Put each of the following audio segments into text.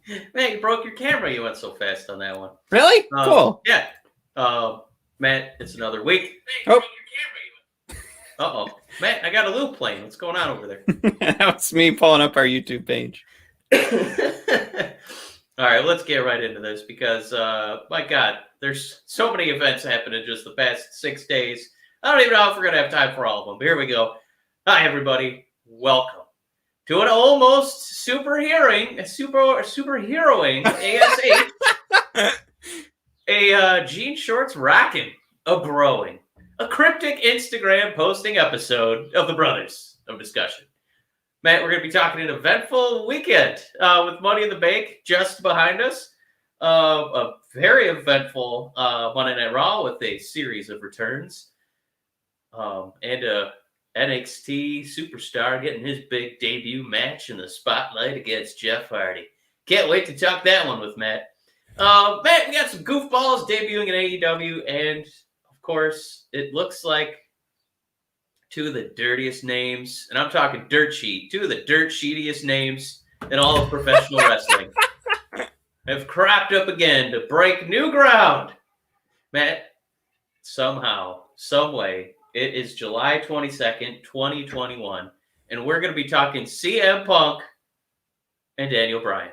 Man, you broke your camera. You went so fast on that one. Really? Cool. Yeah. Matt, it's another week. Oh. Uh-oh. Matt, I got a loop playing. What's going on over there? That's me pulling up our YouTube page. All right, let's get right into this because, my God, there's so many events happening just the past 6 days. I don't even know if we're going to have time for all of them, but here we go. Hi, everybody. Welcome to an almost superheroing ASH, a jean shorts rocking, a growing, a cryptic Instagram posting episode of the Brothers of Discussion. Matt, we're going to be talking an eventful weekend with Money in the Bank just behind us. A very eventful Monday Night Raw with a series of returns. And a NXT superstar getting his big debut match in the spotlight against Jeff Hardy. Can't wait to talk that one with Matt. Matt, we got some goofballs debuting in AEW, and of course, it looks like two of the dirtiest names, and I'm talking dirt sheet, two of the dirt sheetiest names in all of professional wrestling have cropped up again to break new ground. Matt, somehow, some way, it is July 22nd, 2021, and we're going to be talking CM Punk and Daniel Bryan.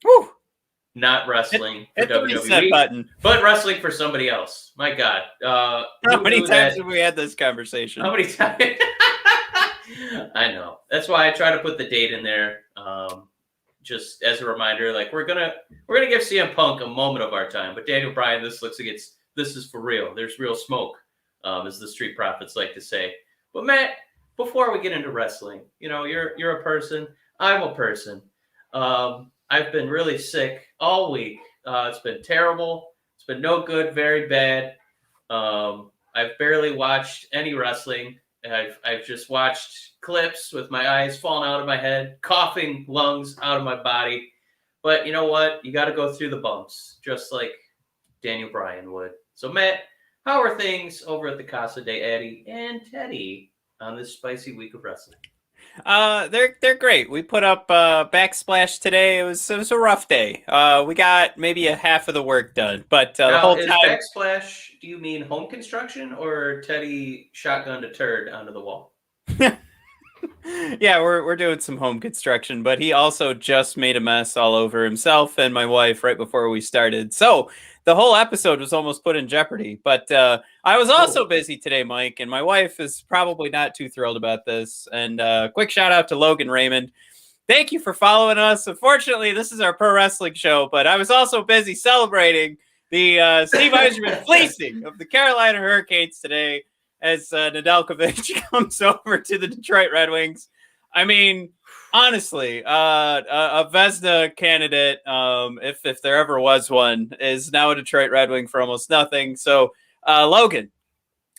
Woo! Not wrestling for WWE, but wrestling for somebody else. My God. How many times have we had this conversation? How many times? I know. That's why I try to put the date in there. Just as a reminder, like we're gonna give CM Punk a moment of our time, but Daniel Bryan, this is for real. There's real smoke, as the Street Profits like to say. But Matt, before we get into wrestling, you're a person. I'm a person. I've been really sick all week. It's been terrible. It's been no good, very bad. I've barely watched any wrestling. I've just watched clips with my eyes falling out of my head, coughing lungs out of my body. But you know what? You got to go through the bumps, just like Daniel Bryan would. So, Matt, how are things over at the Casa de Eddie and Teddy on this spicy week of wrestling? They're great. We put up Backsplash today. It was a rough day. We got maybe a half of the work done, but the whole time. Backsplash, do you mean home construction or Teddy shotgunned a turd onto the wall? Yeah, we're doing some home construction, but he also just made a mess all over himself and my wife right before we started. So the whole episode was almost put in jeopardy. But I was also busy today, Mike, and my wife is probably not too thrilled about this. And quick shout out to Logan Raymond. Thank you for following us. Unfortunately, this is our pro wrestling show, but I was also busy celebrating the Steve Eiserman fleecing of the Carolina Hurricanes today as Nedeljkovic comes over to the Detroit Red Wings. I mean, honestly, a Vezina candidate, if there ever was one, is now a Detroit Red Wing for almost nothing. So, Logan,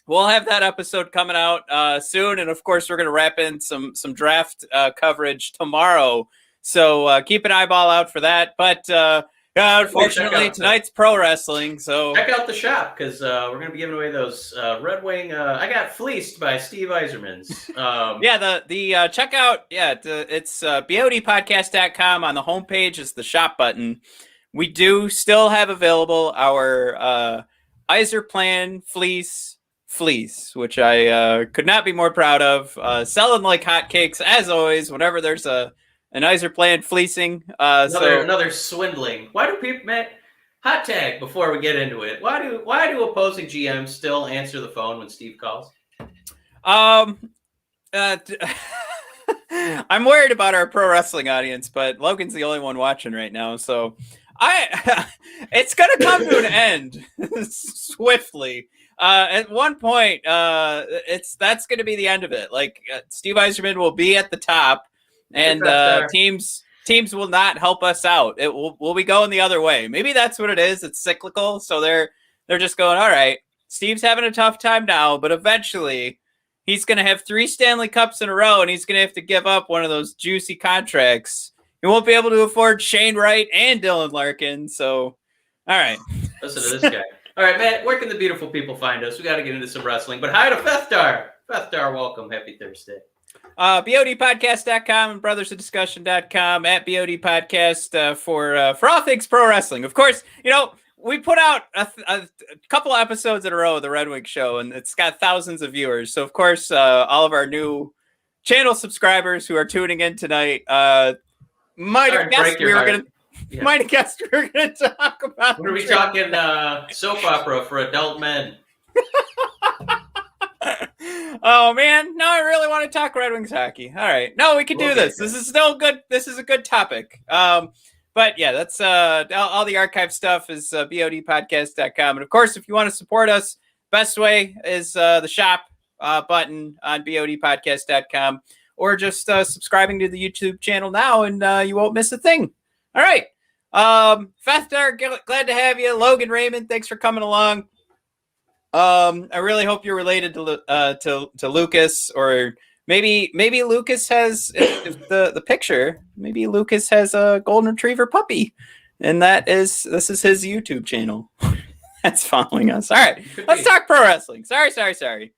we'll have that episode coming out soon. And, of course, we're going to wrap in some draft coverage tomorrow. So keep an eyeball out for that. But unfortunately, tonight's pro wrestling. So check out the shop because we're going to be giving away those Red Wing. I got fleeced by Steve Eiserman's. Yeah, the checkout. Yeah, it's bodpodcast.com. On the homepage is the shop button. We do still have available our Eiser Plan fleece, which I could not be more proud of. Selling like hotcakes as always. Whenever there's an Eiser Plan fleecing. Another swindling. Why do people, Matt? Hot tag before we get into it. Why do opposing GMs still answer the phone when Steve calls? I'm worried about our pro wrestling audience, but Logan's the only one watching right now, so it's gonna come to an end swiftly. At one point, that's gonna be the end of it. Like Steve Eiserman will be at the top. And teams will not help us out. We'll be going the other way. Maybe that's what it is. It's cyclical. So they're just going, all right, Steve's having a tough time now, but eventually he's going to have 3 Stanley Cups in a row, and he's going to have to give up one of those juicy contracts. He won't be able to afford Shane Wright and Dylan Larkin. So, all right. Listen to this guy. All right, Matt, where can the beautiful people find us? We got to get into some wrestling. But hi to Fethtar. Fethtar, welcome. Happy Thursday. BODpodcast.com and brothersofdiscussion.com at BOD Podcast for all things pro wrestling. Of course, we put out a couple of episodes in a row of the Red Wing Show, and it's got thousands of viewers. So, of course, all of our new channel subscribers who are tuning in tonight might have guessed we were going to talk about. What are we talking? Soap opera for adult men. Oh man, no, I really want to talk Red Wings hockey. All right, no, we can do this. This is still good. This is a good topic. But yeah, that's all the archive stuff is bodpodcast.com. And of course, if you want to support us, best way is the shop button on bodpodcast.com, or just subscribing to the YouTube channel now, and you won't miss a thing. All right, Fethner, glad to have you. Logan Raymond, thanks for coming along. I really hope you're related to Lucas, or maybe Lucas has the picture. Maybe Lucas has a golden retriever puppy, and this is his YouTube channel that's following us. All right, let's talk pro wrestling. Sorry.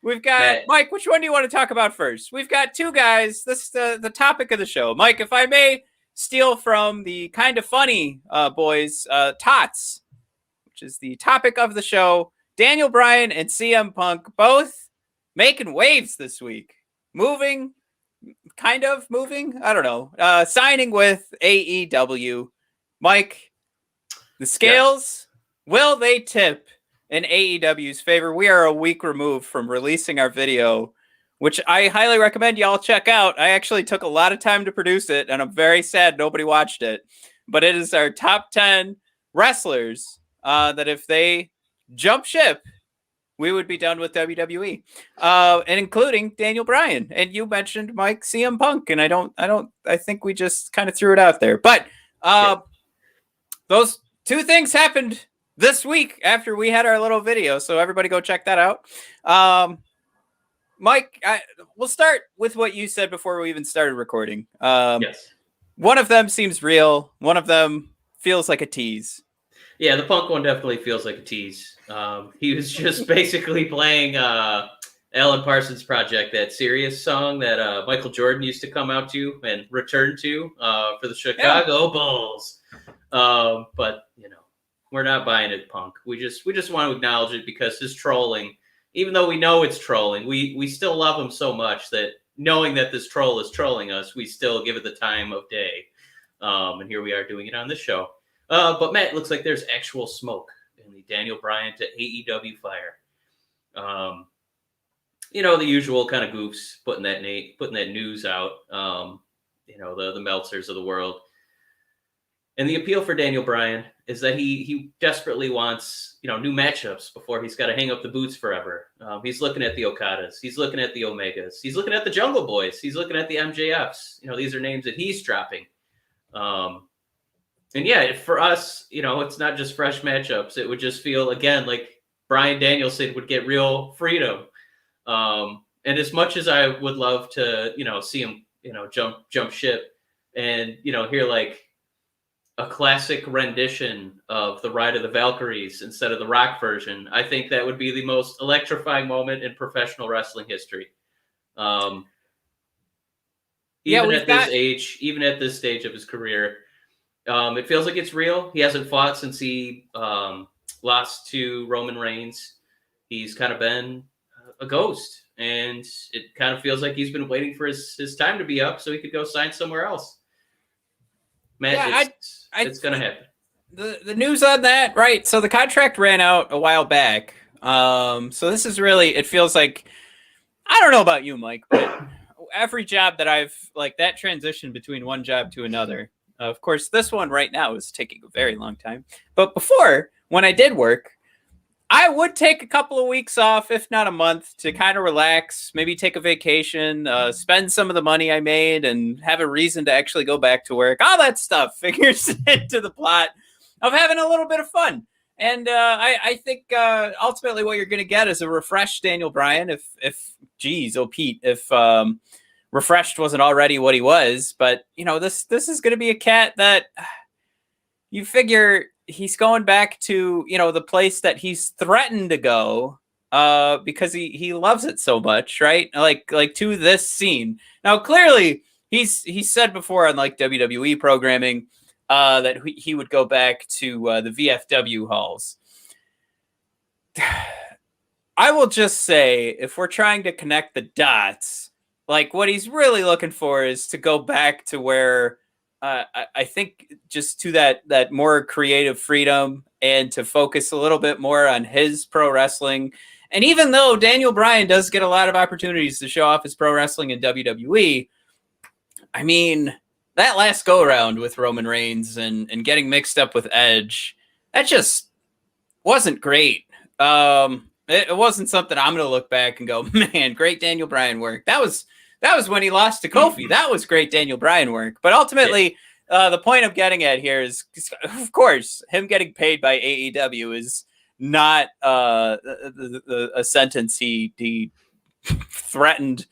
We've got Mike. Which one do you want to talk about first? We've got two guys. This is the topic of the show. Mike, if I may steal from the Kind of Funny boys, Tots, which is the topic of the show. Daniel Bryan and CM Punk both making waves this week. Moving. I don't know. Signing with AEW. Mike, the scales, will they tip in AEW's favor? We are a week removed from releasing our video, which I highly recommend y'all check out. I actually took a lot of time to produce it, and I'm very sad nobody watched it. But it is our top 10 wrestlers that if they jump ship, we would be done with WWE, and including Daniel Bryan. And you mentioned Mike CM Punk, and I think we just kind of threw it out there. But those two things happened this week after we had our little video, so everybody go check that out. Mike, we'll start with what you said before we even started recording. Yes. One of them seems real. One of them feels like a tease. Yeah, the Punk one definitely feels like a tease. He was just basically playing Alan Parsons Project, that Sirius song that Michael Jordan used to come out to and return to for the Chicago Bulls. But we're not buying it, Punk. We just want to acknowledge it because his trolling, even though we know it's trolling, we still love him so much that knowing that this troll is trolling us, we still give it the time of day. And here we are doing it on this show. But Matt, it looks like there's actual smoke in the Daniel Bryan to AEW fire. The usual kind of goofs putting that news out. The Meltzers of the world. And the appeal for Daniel Bryan is that he desperately wants new matchups before he's got to hang up the boots forever. He's looking at the Okadas. He's looking at the Omegas. He's looking at the Jungle Boys. He's looking at the MJFs. These are names that he's dropping. And yeah, for us, it's not just fresh matchups. It would just feel, again, like Bryan Danielson would get real freedom. And as much as I would love to, see him, jump ship and, hear like a classic rendition of the Ride of the Valkyries instead of the rock version, I think that would be the most electrifying moment in professional wrestling history. Even at this stage of his career, it feels like it's real. He hasn't fought since he lost to Roman Reigns. He's kind of been a ghost, and it kind of feels like he's been waiting for his time to be up so he could go sign somewhere else. Man, it's going to happen. The news on that, right? So the contract ran out a while back. So this is really, it feels like, I don't know about you, Mike, but every job that I've, like that transition between one job to another, of course, this one right now is taking a very long time. But before, when I did work, I would take a couple of weeks off, if not a month, to kind of relax, maybe take a vacation, spend some of the money I made and have a reason to actually go back to work. All that stuff figures into the plot of having a little bit of fun. And I think ultimately what you're going to get is a refreshed Daniel Bryan. If refreshed wasn't already what he was. But, this is going to be a cat that you figure he's going back to, the place that he's threatened to go because he loves it so much, right? Like to this scene. Now, clearly, he's said before on like WWE programming that he would go back to the VFW halls. I will just say, if we're trying to connect the dots, like what he's really looking for is to go back to where I think just to that more creative freedom and to focus a little bit more on his pro wrestling. And even though Daniel Bryan does get a lot of opportunities to show off his pro wrestling in WWE, I mean, that last go around with Roman Reigns and getting mixed up with Edge, that just wasn't great. It wasn't something I'm going to look back and go, man, great Daniel Bryan work. That was when he lost to Kofi. That was great Daniel Bryan work. But ultimately, the point I'm getting at here is, of course, him getting paid by AEW is not a sentence he threatened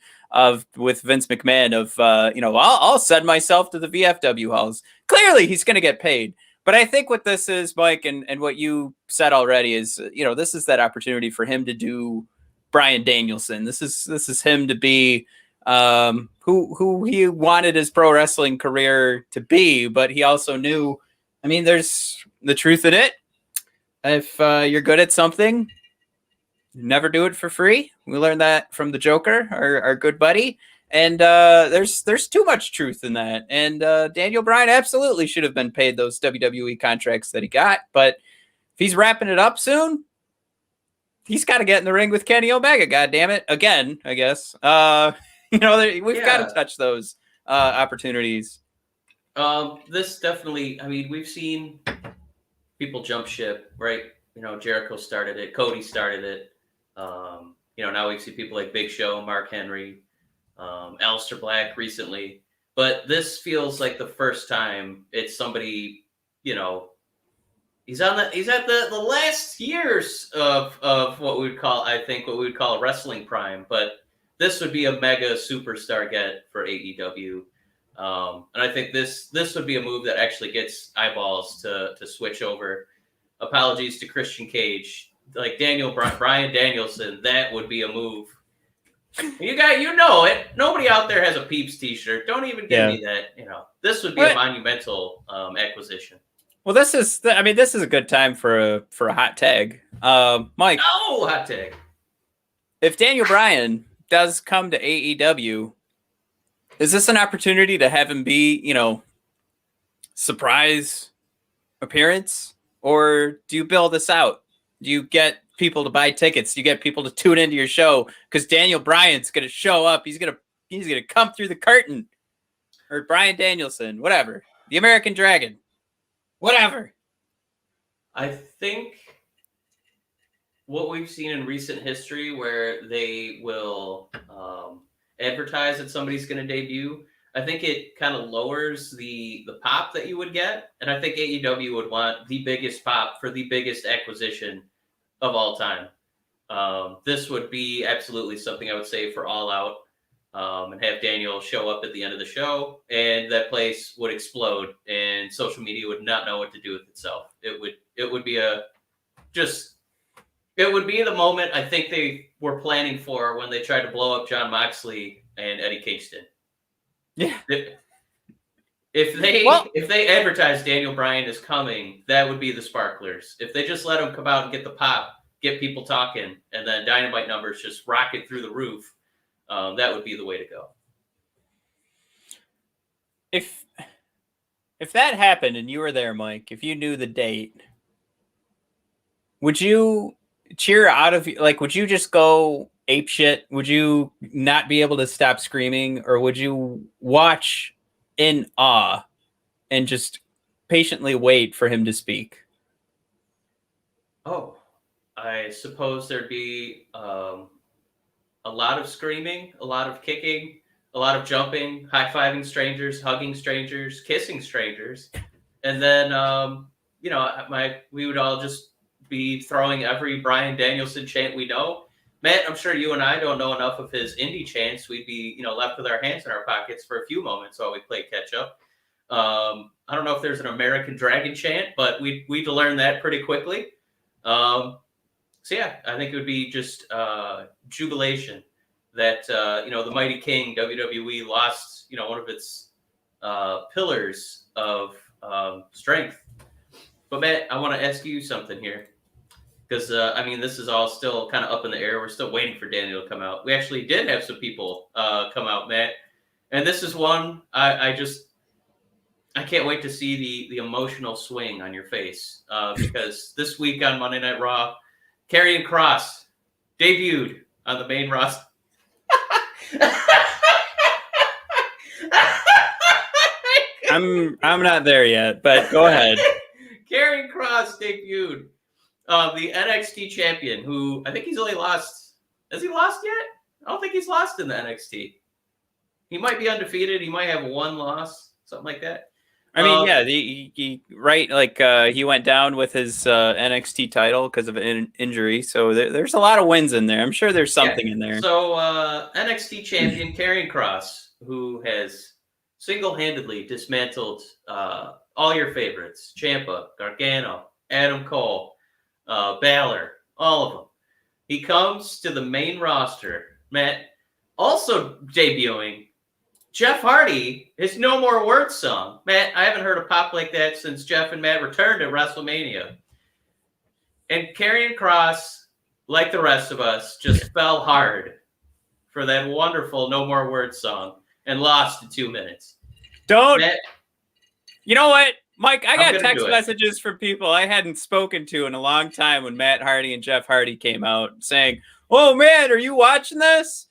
with Vince McMahon of, I'll send myself to the VFW halls. Clearly, he's going to get paid. But I think what this is, Mike, and what you said already is, this is that opportunity for him to do Bryan Danielson. This is him to be who he wanted his pro wrestling career to be, but he also knew, I mean, there's the truth in it. If you're good at something, never do it for free. We learned that from the Joker, our good buddy. And there's too much truth in that. And Daniel Bryan absolutely should have been paid those WWE contracts that he got. But if he's wrapping it up soon, he's got to get in the ring with Kenny Omega. God damn it! Again, I guess. We've got to touch those opportunities. This definitely. I mean, we've seen people jump ship, right? Jericho started it. Cody started it. Now we see people like Big Show, Mark Henry. Aleister Black recently, but this feels like the first time it's somebody, he's at the last years of what we would call a wrestling prime, but this would be a mega superstar get for AEW. And I think this would be a move that actually gets eyeballs to switch over. Apologies to Christian Cage, like Bryan Danielson, that would be a move. You know it. Nobody out there has a Peeps T-shirt. Don't even give me that. This would be a monumental acquisition. Well, this is a good time for a hot tag, Mike. Oh, hot tag. If Daniel Bryan does come to AEW, is this an opportunity to have him be, surprise appearance, or do you build this out? Do you get people to buy tickets? You get people to tune into your show because Daniel Bryan's going to show up. He's going to come through the curtain, or Bryan Danielson, whatever, the American Dragon, whatever. I think what we've seen in recent history where they will advertise that somebody's going to debut, I think it kind of lowers the pop that you would get. And I think AEW would want the biggest pop for the biggest acquisition of all time. This would be absolutely something I would say for All Out, and have Daniel show up at the end of the show, and that place would explode, and social media would not know what to do with itself. It would be the moment I think they were planning for when they tried to blow up Jon Moxley and Eddie Kingston. Yeah. If they advertise Daniel Bryan is coming, that would be the sparklers. If they just let him come out and get the pop, get people talking, and then Dynamite numbers just rocket through the roof, that would be the way to go. If that happened and you were there, Mike, if you knew the date, would you cheer out of, like, would you just go ape shit? Would you not be able to stop screaming, or would you watch in awe and just patiently wait for him to speak? Oh, I suppose there'd be a lot of screaming, a lot of kicking, a lot of jumping, high-fiving strangers, hugging strangers, kissing strangers. And then, we would all just be throwing every Bryan Danielson chant we know. Matt, I'm sure you and I don't know enough of his indie chants. We'd be, left with our hands in our pockets for a few moments while we play catch up. I don't know if there's an American Dragon chant, but we'd learn that pretty quickly. So yeah, I think it would be just jubilation that the mighty king WWE lost one of its pillars of strength. But Matt, I want to ask you something here because this is all still kind of up in the air. We're still waiting for Daniel to come out. We actually did have some people come out, Matt, and this is one I can't wait to see the emotional swing on your face because this week on Monday Night Raw, Karrion Kross debuted on the main roster. I'm not there yet, but go ahead. Karrion Kross debuted, the NXT champion, who I think he's only lost. Has he lost yet? I don't think he's lost in the NXT. He might be undefeated. He might have one loss, something like that. I mean, yeah, he went down with his NXT title because of an injury. So there's a lot of wins in there. I'm sure there's something in there. So NXT champion Karrion Kross, who has single-handedly dismantled all your favorites, Ciampa, Gargano, Adam Cole, Balor, all of them. He comes to the main roster. Matt, also debuting, Jeff Hardy, his No More Words song. Matt, I haven't heard a pop like that since Jeff and Matt returned at WrestleMania. And Karrion Kross, like the rest of us, just fell hard for that wonderful No More Words song and lost in 2 minutes. Matt, you know what, Mike? I got text messages from people I hadn't spoken to in a long time when Matt Hardy and Jeff Hardy came out saying, "Oh, man, are you watching this?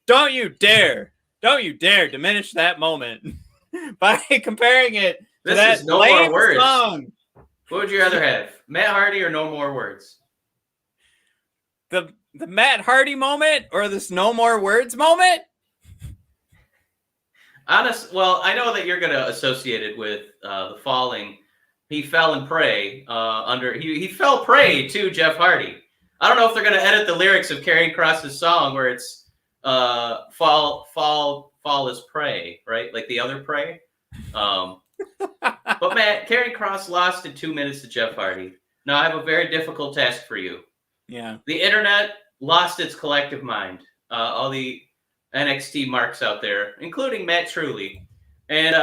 Don't you dare diminish that moment by comparing it to that No More Words song." What would you rather have, Matt Hardy or No More Words? The Matt Hardy moment or this No More Words moment? Well, I know that you're going to associate it with the falling. He fell and prey he fell prey to Jeff Hardy. I don't know if they're going to edit the lyrics of Karrion Kross's song where it's fall is prey, right? Like the other prey. But Matt, Karrion Kross lost in 2 minutes to Jeff Hardy. Now I have a very difficult task for you. Yeah. The internet lost its collective mind. All the NXT marks out there, including Matt Trulli. And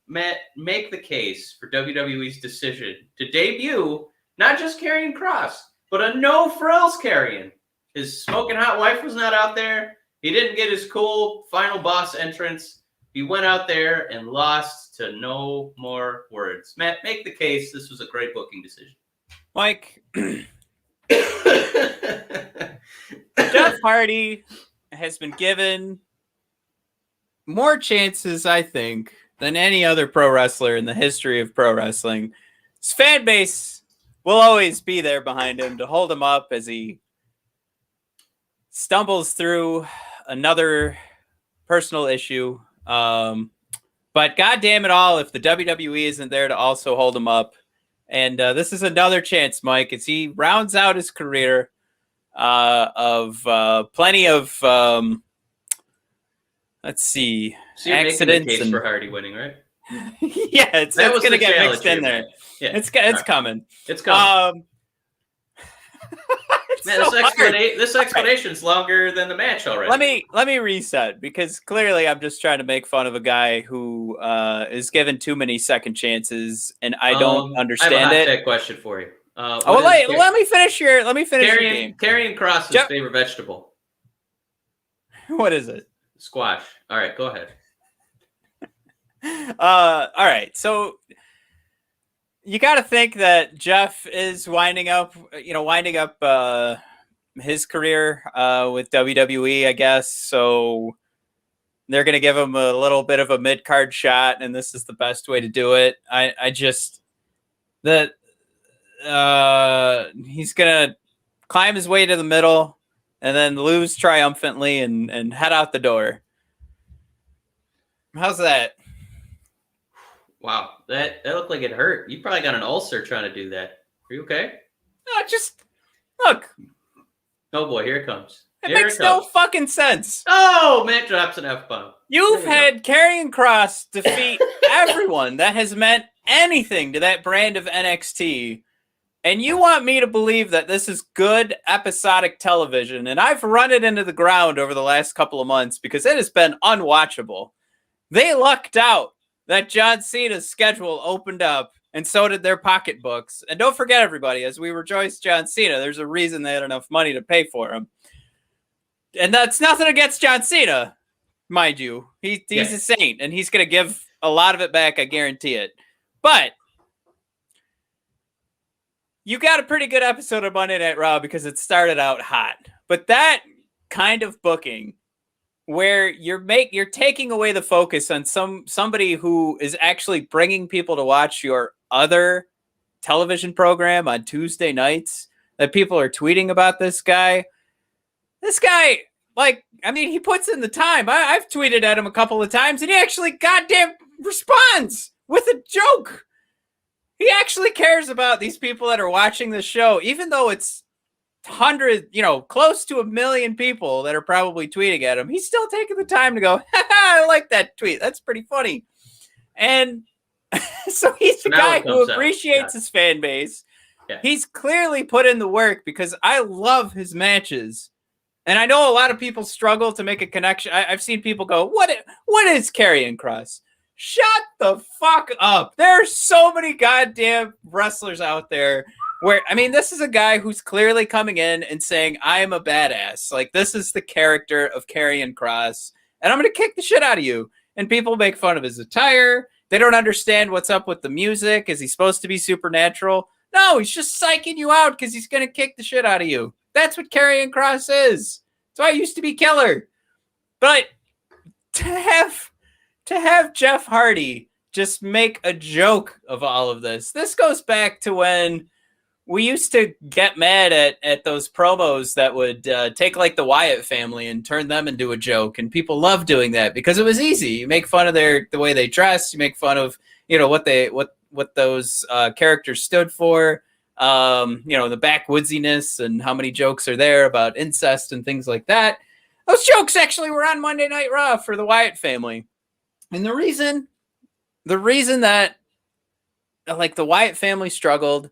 Matt, make the case for WWE's decision to debut not just Karrion Kross, but a no-frills Karrion. His smoking hot wife was not out there. He didn't get his cool final boss entrance. He went out there and lost to No More Words. Matt, make the case. This was a great booking decision. Mike, Jeff Hardy has been given more chances, I think, than any other pro wrestler in the history of pro wrestling. His fan base will always be there behind him to hold him up as he stumbles through another personal issue. But God damn it all, if the WWE isn't there to also hold him up. And this is another chance, Mike, as he rounds out his career of plenty of, let's see, so you're accidents. Making the case for Hardy winning, right? Yeah, it's going to get mixed in there. Yeah. It's coming. It's coming. Man, so this explanation's longer than the match already. Let me reset, because clearly I'm just trying to make fun of a guy who is given too many second chances, and I don't understand I have a hot it. take question for you. Let me finish your game. Karrion Kross's favorite vegetable. What is it? Squash. All right, go ahead. All right, so you got to think that Jeff is winding up his career with WWE, I guess. So they're going to give him a little bit of a mid-card shot, and this is the best way to do it. He's going to climb his way to the middle and then lose triumphantly and head out the door. How's that? Wow, that looked like it hurt. You probably got an ulcer trying to do that. Are you okay? No, just look. Oh boy, here it comes. It makes no fucking sense. Oh, Matt drops an F-bomb. You've had Karrion Kross defeat everyone that has meant anything to that brand of NXT And you want me to believe that this is good episodic television, and I've run it into the ground over the last couple of months because it has been unwatchable. They lucked out that John Cena's schedule opened up, and so did their pocketbooks. And don't forget, everybody, as we rejoice John Cena, there's a reason they had enough money to pay for him. And that's nothing against John Cena, mind you. He's a saint, and he's going to give a lot of it back, I guarantee it. But you got a pretty good episode of Monday Night Raw because it started out hot. But that kind of booking where you're taking away the focus on somebody who is actually bringing people to watch your other television program on Tuesday nights, that people are tweeting about this guy. This guy, he puts in the time. I've tweeted at him a couple of times, and he actually goddamn responds with a joke. He actually cares about these people that are watching the show, even though it's close to 1 million people that are probably tweeting at him. He's still taking the time to go, I like that tweet. That's pretty funny. And so he's the guy who appreciates his fan base. Yeah. He's clearly put in the work because I love his matches. And I know a lot of people struggle to make a connection. I've seen people go, what is Karrion Kross? Shut the fuck up. There are so many goddamn wrestlers out there where, this is a guy who's clearly coming in and saying, I am a badass. Like, this is the character of Karrion Kross, and I'm going to kick the shit out of you. And people make fun of his attire. They don't understand what's up with the music. Is he supposed to be supernatural? No, he's just psyching you out because he's going to kick the shit out of you. That's what Karrion Kross is. So I used to be killer. But to have Jeff Hardy just make a joke of all of this. This goes back to when we used to get mad at those promos that would take like the Wyatt family and turn them into a joke. And people love doing that because it was easy. You make fun of the way they dress. You make fun of, what those characters stood for. The backwoodsiness and how many jokes are there about incest and things like that. Those jokes actually were on Monday Night Raw for the Wyatt family. And the reason that the Wyatt family struggled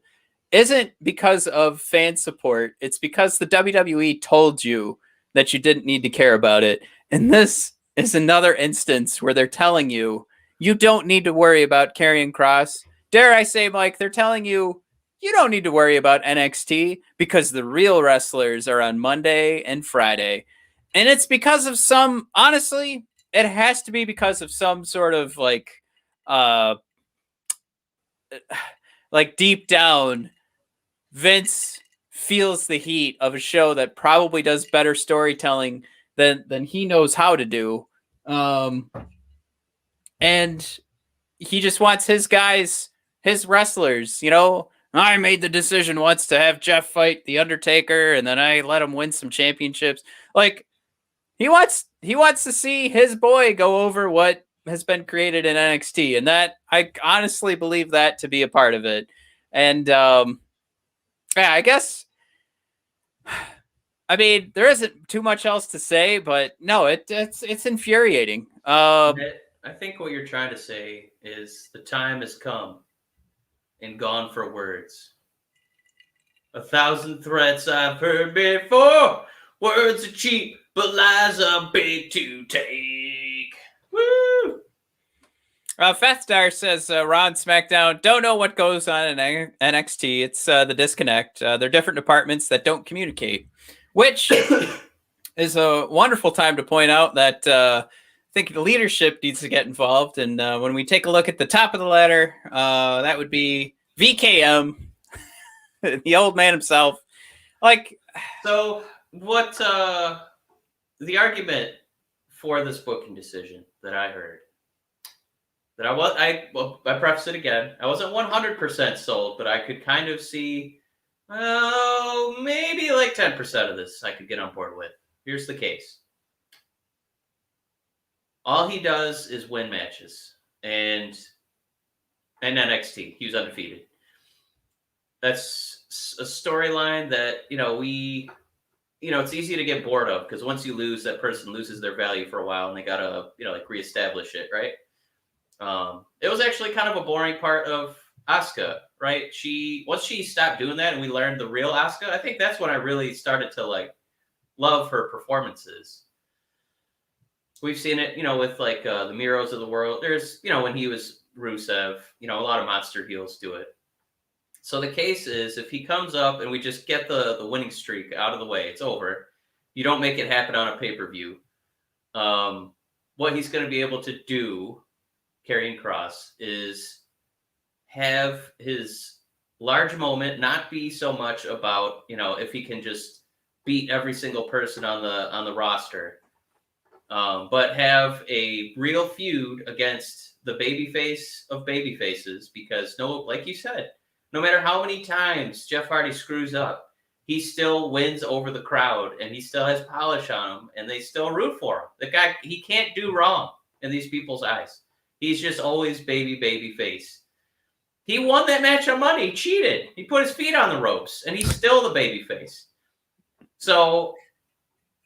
isn't because of fan support. It's because the WWE told you that you didn't need to care about it. And this is another instance where they're telling you, you don't need to worry about Karrion Kross. Dare I say, Mike, they're telling you, you don't need to worry about NXT because the real wrestlers are on Monday and Friday. And it's because of honestly, it has to be because of some sort of deep down, Vince feels the heat of a show that probably does better storytelling than he knows how to do. And he just wants his guys, his wrestlers, I made the decision once to have Jeff fight The Undertaker, and then I let him win some championships. He wants to see his boy go over what has been created in NXT, and that I honestly believe that to be a part of it. And I guess there isn't too much else to say, but no, it's infuriating. I think what you're trying to say is the time has come and gone for words. 1,000 threats I've heard before. Words are cheap, but lies are big to take. Woo! Fethstar says Raw and SmackDown don't know what goes on in NXT. It's the disconnect. They're different departments that don't communicate, which is a wonderful time to point out that I think the leadership needs to get involved. And when we take a look at the top of the ladder, that would be VKM, the old man himself. So what the argument for this booking decision that I heard, that I preface it again, I wasn't 100% sold, but I could kind of see, maybe 10% of this I could get on board with. Here's the case. All he does is win matches, and NXT, he was undefeated. That's a storyline that, it's easy to get bored of, because once you lose, that person loses their value for a while, and they gotta, reestablish it, right? It was actually kind of a boring part of Asuka right? Once she stopped doing that and we learned the real Asuka, I think that's when I really started to like love her performances. We've seen it, with like the Miros of the world. There's, when he was Rusev, a lot of monster heels do it. So the case is, if he comes up and we just get the winning streak out of the way, it's over. You don't make it happen on a pay-per-view. What he's going to be able to do, Karrion Kross, is have his large moment not be so much about, if he can just beat every single person on the roster, but have a real feud against the babyface of babyfaces, because like you said, no matter how many times Jeff Hardy screws up, he still wins over the crowd and he still has polish on him and they still root for him. The guy, he can't do wrong in these people's eyes. He's just always baby face. He won that match on Monday. He cheated. He put his feet on the ropes and he's still the baby face. So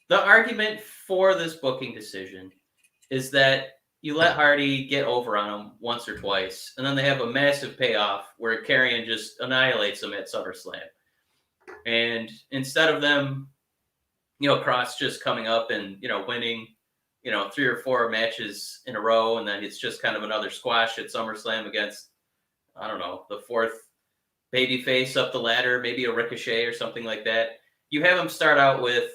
the argument for this booking decision is that you let Hardy get over on him once or twice, and then they have a massive payoff where Karrion just annihilates him at SummerSlam. And instead of them, Kross just coming up and, winning, 3 or 4 matches in a row, and then it's just kind of another squash at SummerSlam against, I don't know, the 4th babyface up the ladder, maybe a Ricochet or something like that. You have him start out with,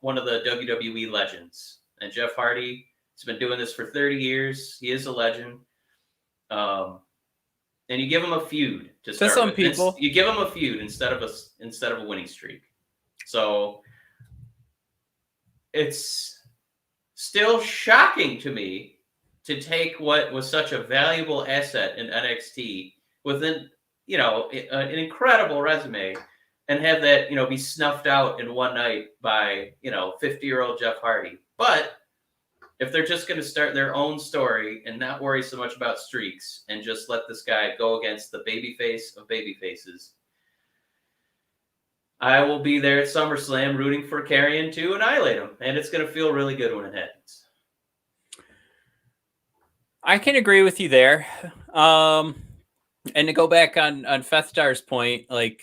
one of the WWE legends. And Jeff Hardy has been doing this for 30 years. He is a legend. And you give him a feud to start some with. people. You give him a feud instead of a winning streak. So it's still shocking to me to take what was such a valuable asset in NXT with an incredible resume and have that, be snuffed out in one night by, 50-year-old Jeff Hardy. But if they're just going to start their own story and not worry so much about streaks and just let this guy go against the babyface of babyfaces, I will be there at SummerSlam rooting for Karrion to annihilate him. And it's going to feel really good when it happens. I can agree with you there. And to go back on Fethstar's point, like,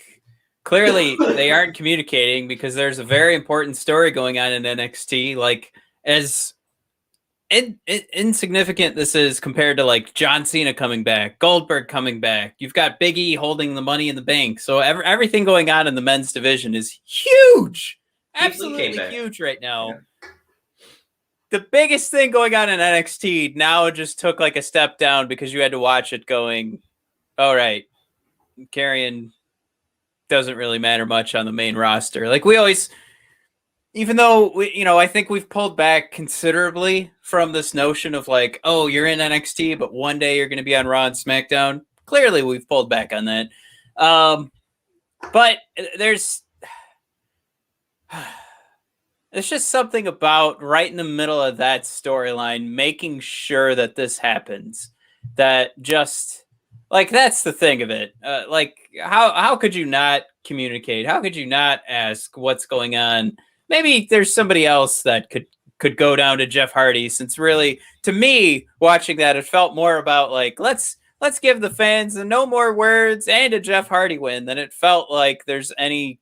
clearly they aren't communicating because there's a very important story going on in NXT. Like, as insignificant this is compared to like John Cena coming back, Goldberg coming back. You've got Big E holding the Money in the Bank. So everything going on in the men's division is huge. Absolutely huge right now. Yeah. The biggest thing going on in NXT now just took like a step down because you had to watch it going, all right, Karrion doesn't really matter much on the main roster. Like, we always, even though I think we've pulled back considerably from this notion of like, oh, you're in NXT, but one day you're going to be on Raw and SmackDown. Clearly we've pulled back on that. But there's just something about right in the middle of that storyline, making sure that this happens, that just like, that's the thing of it. Like, how could you not communicate? How could you not ask what's going on? Maybe there's somebody else that could go down to Jeff Hardy, since really, to me, watching that, it felt more about like, let's give the fans the no more words and a Jeff Hardy win than it felt like there's any,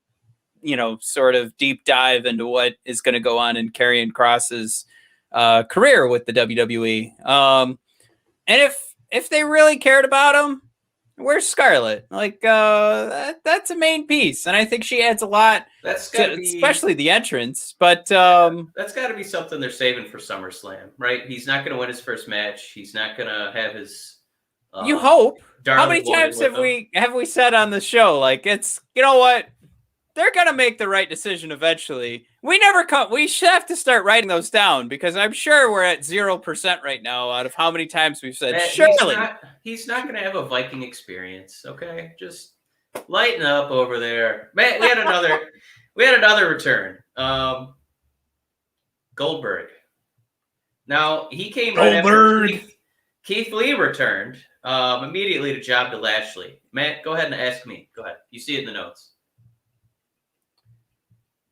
sort of deep dive into what is going to go on in Karrion Kross's career with the WWE. And if they really cared about him, where's Scarlett? Like, that's a main piece, and I think she adds a lot. Especially the entrance. But that's got to be something they're saving for SummerSlam, right? He's not going to win his first match. He's not going to have his. You hope. How many times have we said on the show, like, it's, what? They're going to make the right decision eventually. We should have to start writing those down, because I'm sure we're at 0% right now out of how many times we've said, surely. He's not going to have a Viking experience, okay? Just lighten up over there. Man, we had another return. Goldberg. Now, he came right after Keith Lee returned immediately to job to Lashley. Matt, go ahead and ask me. Go ahead. You see it in the notes.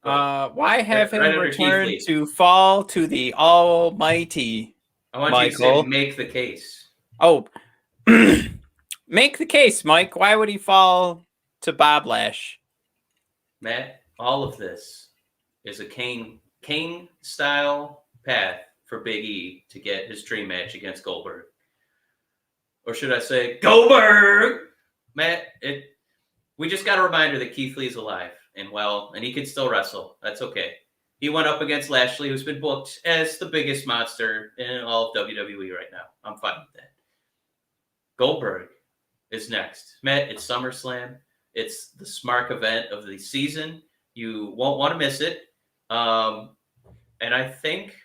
Why have him return to fall to the Almighty? I want you to make the case. Oh, Make the case, Mike. Why would he fall to Bob Lash? Matt, all of this is a Kane style path for Big E to get his dream match against Goldberg. Or should I say Goldberg? Matt, we just got a reminder that Keith Lee's alive and well, and he can still wrestle. That's okay. He went up against Lashley, who's been booked as the biggest monster in all of WWE right now. I'm fine with that. Goldberg is next. Matt, it's SummerSlam. It's the smart event of the season. You won't want to miss it. And I think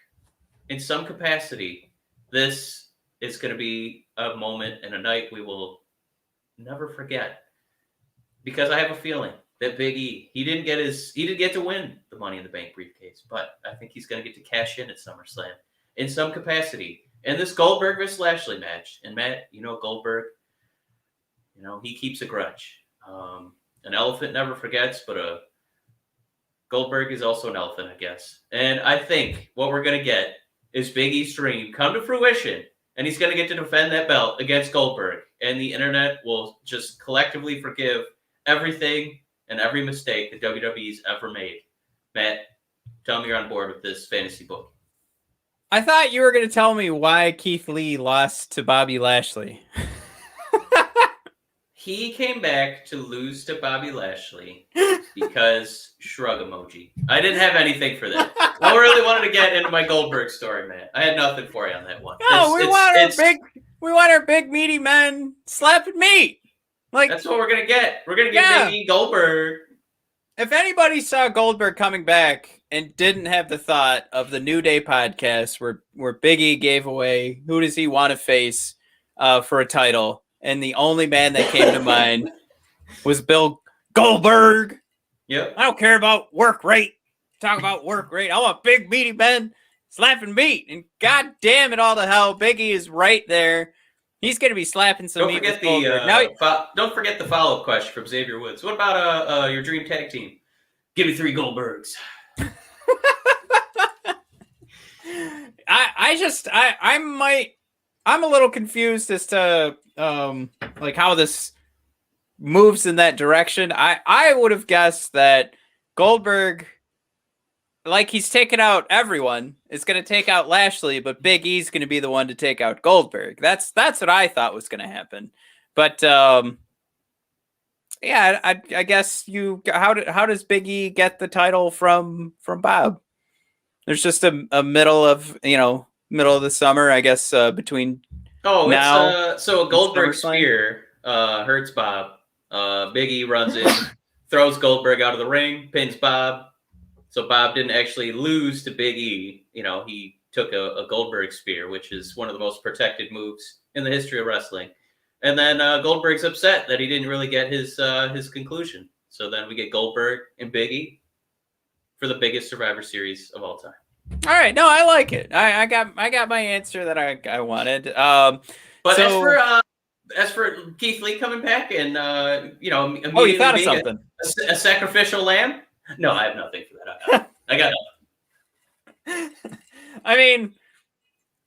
in some capacity, this is going to be a moment and a night we will never forget. Because I have a feeling that Big E, he didn't get to win the Money in the Bank briefcase, but I think he's going to get to cash in at SummerSlam in some capacity. And this Goldberg versus Lashley match, and Matt, Goldberg, he keeps a grudge. An elephant never forgets, but Goldberg is also an elephant, I guess. And I think what we're going to get is Big E's dream come to fruition, and he's going to get to defend that belt against Goldberg. And the internet will just collectively forgive everything and every mistake that WWE's ever made. Matt, tell me you're on board with this fantasy book. I thought you were going to tell me why Keith Lee lost to Bobby Lashley. He came back to lose to Bobby Lashley because shrug emoji. I didn't have anything for that. I really wanted to get into my Goldberg story, man. I had nothing for you on that one. No, we want our big meaty men slapping meat. Like, that's what we're gonna get. We're gonna get Big E Goldberg. If anybody saw Goldberg coming back and didn't have the thought of the New Day podcast where Big E gave away who does he want to face for a title, and the only man that came to mind was Bill Goldberg. Yep. I don't care about work rate. Talk about work rate. I want big meaty men slapping meat, and god damn it all to hell, Big E is right there. He's going to be slapping some meat with Goldberg. Don't forget the follow-up question from Xavier Woods. What about your dream tag team? Give me 3 Goldbergs. I'm a little confused as to how this moves in that direction. I would have guessed that Goldberg, like he's taken out everyone, is going to take out Lashley, but Big E's going to be the one to take out Goldberg. That's what I thought was going to happen. But yeah, I guess how does Big E get the title from Bob? There's just a middle of the summer, I guess, between now. So a Goldberg spear hurts Bob. Big E runs in, throws Goldberg out of the ring, pins Bob. So Bob didn't actually lose to Big E. He took a Goldberg spear, which is one of the most protected moves in the history of wrestling. And then Goldberg's upset that he didn't really get his conclusion. So then we get Goldberg and Big E for the biggest Survivor Series of all time. All right, no, I like it. I got my answer that I wanted. But as for Keith Lee coming back and you thought of something? A sacrificial lamb? No, I have nothing for that. I got nothing. I mean,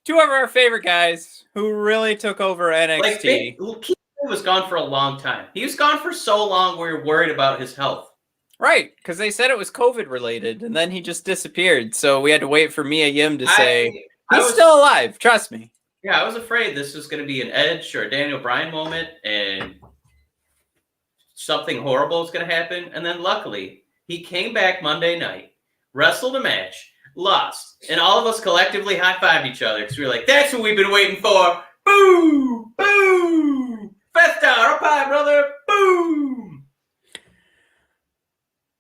two of our favorite guys who really took over NXT. Keith Lee was gone for a long time. He was gone for so long we were worried about his health. Right, because they said it was COVID related, and then he just disappeared. So we had to wait for Mia Yim to say he's still alive. Trust me. Yeah, I was afraid this was going to be an Edge or a Daniel Bryan moment, and something horrible was going to happen. And then luckily, he came back Monday night, wrestled a match, lost, and all of us collectively high-fived each other because we were like, "That's what we've been waiting for!" Boo! Boo! Festa, up high, brother! Boom!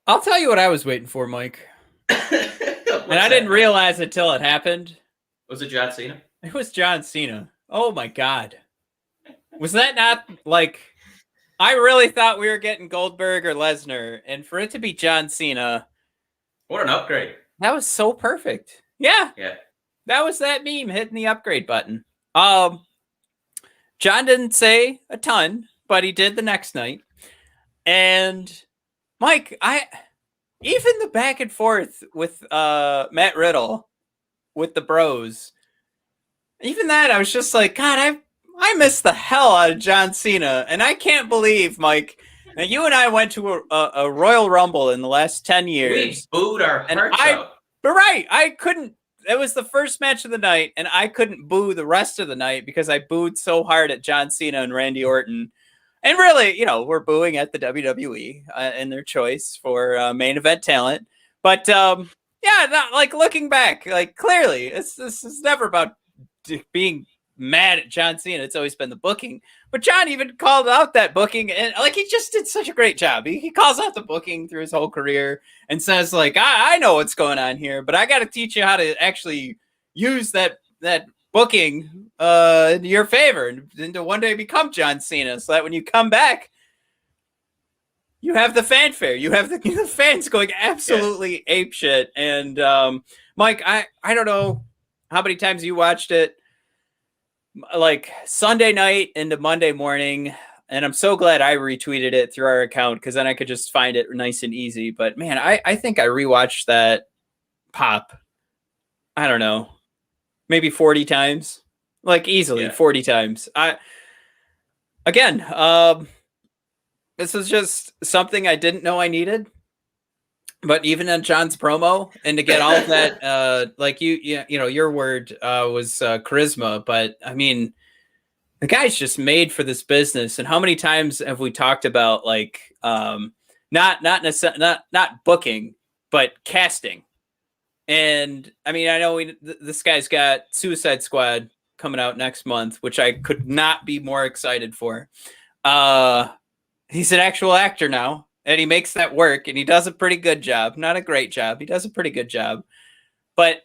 I'll tell you what I was waiting for, Mike. And I didn't realize it till it happened. Was it John Cena? It was John Cena. Oh my God. Was that not like... I really thought we were getting Goldberg or Lesnar, and for it to be John Cena... What an upgrade. That was so perfect. Yeah. That was that meme hitting the upgrade button. John didn't say a ton, but he did the next night. And Mike, even the back and forth with Matt Riddle with the bros, even that I was just like, God, I miss the hell out of John Cena, and I can't believe, Mike, that you and I went to a Royal Rumble in the last 10 years. We booed our And hearts out. But right, I couldn't. It was the first match of the night, and I couldn't boo the rest of the night because I booed so hard at John Cena and Randy Orton. And really, we're booing at the WWE and their choice for main event talent. But yeah, not, like looking back, like clearly, this is never about being mad at John Cena. It's always been the booking. But John even called out that booking, and like he just did such a great job. He calls out the booking through his whole career and says, like, I know what's going on here, but I got to teach you how to actually use that booking in your favor and to one day become John Cena, so that when you come back, you have the fanfare. You have the fans going absolutely apeshit. And Mike, I don't know how many times you watched it, like Sunday night into Monday morning, and I'm so glad I retweeted it through our account because then I could just find it nice and easy. But man, I think I rewatched that pop, I don't know, maybe 40 times, like easily 40 times. This is just something I didn't know I needed. But even on John's promo, and to get all of that, like your word was charisma. But I mean, the guy's just made for this business. And how many times have we talked about like not booking, but casting? And I mean, I know this guy's got Suicide Squad coming out next month, which I could not be more excited for. He's an actual actor now. And he makes that work, and he does a pretty good job. Not a great job. He does a pretty good job. But,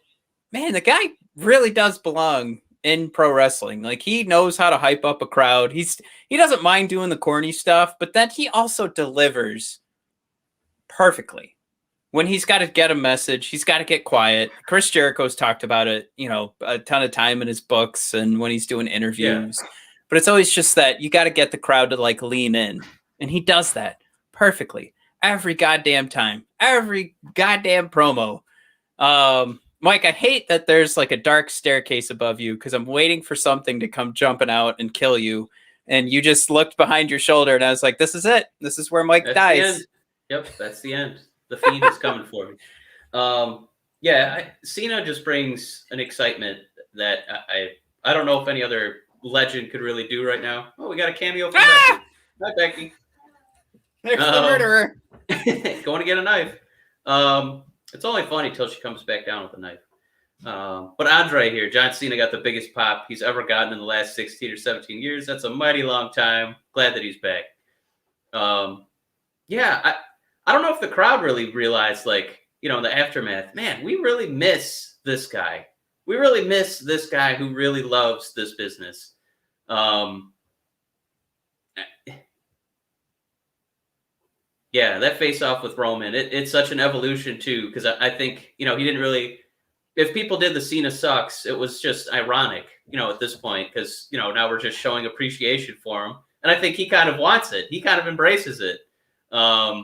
man, the guy really does belong in pro wrestling. Like, he knows how to hype up a crowd. He doesn't mind doing the corny stuff, but then he also delivers perfectly. When he's got to get a message, he's got to get quiet. Chris Jericho's talked about it, a ton of time in his books and when he's doing interviews. Yeah. But it's always just that you got to get the crowd to, like, lean in. And he does that perfectly every goddamn time, every goddamn promo. Mike, I hate that there's like a dark staircase above you because I'm waiting for something to come jumping out and kill you, and you just looked behind your shoulder, and I was like, this is it. This is where Mike dies. Yep, that's the end. The Fiend is coming for me. Cena just brings an excitement that I don't know if any other legend could really do right now. Oh, we got a cameo from Becky. Hi, Becky. There's the murderer. Going to get a knife. It's only funny till she comes back down with a knife. But Andre here, John Cena got the biggest pop he's ever gotten in the last 16 or 17 years. That's a mighty long time. Glad that he's back. I don't know if the crowd really realized, like, in the aftermath, man, we really miss this guy. We really miss this guy who really loves this business. Yeah, that face-off with Roman, it's such an evolution, too, because I think, he didn't really – if people did the Cena sucks, it was just ironic, at this point, because, now we're just showing appreciation for him. And I think he kind of wants it. He kind of embraces it. I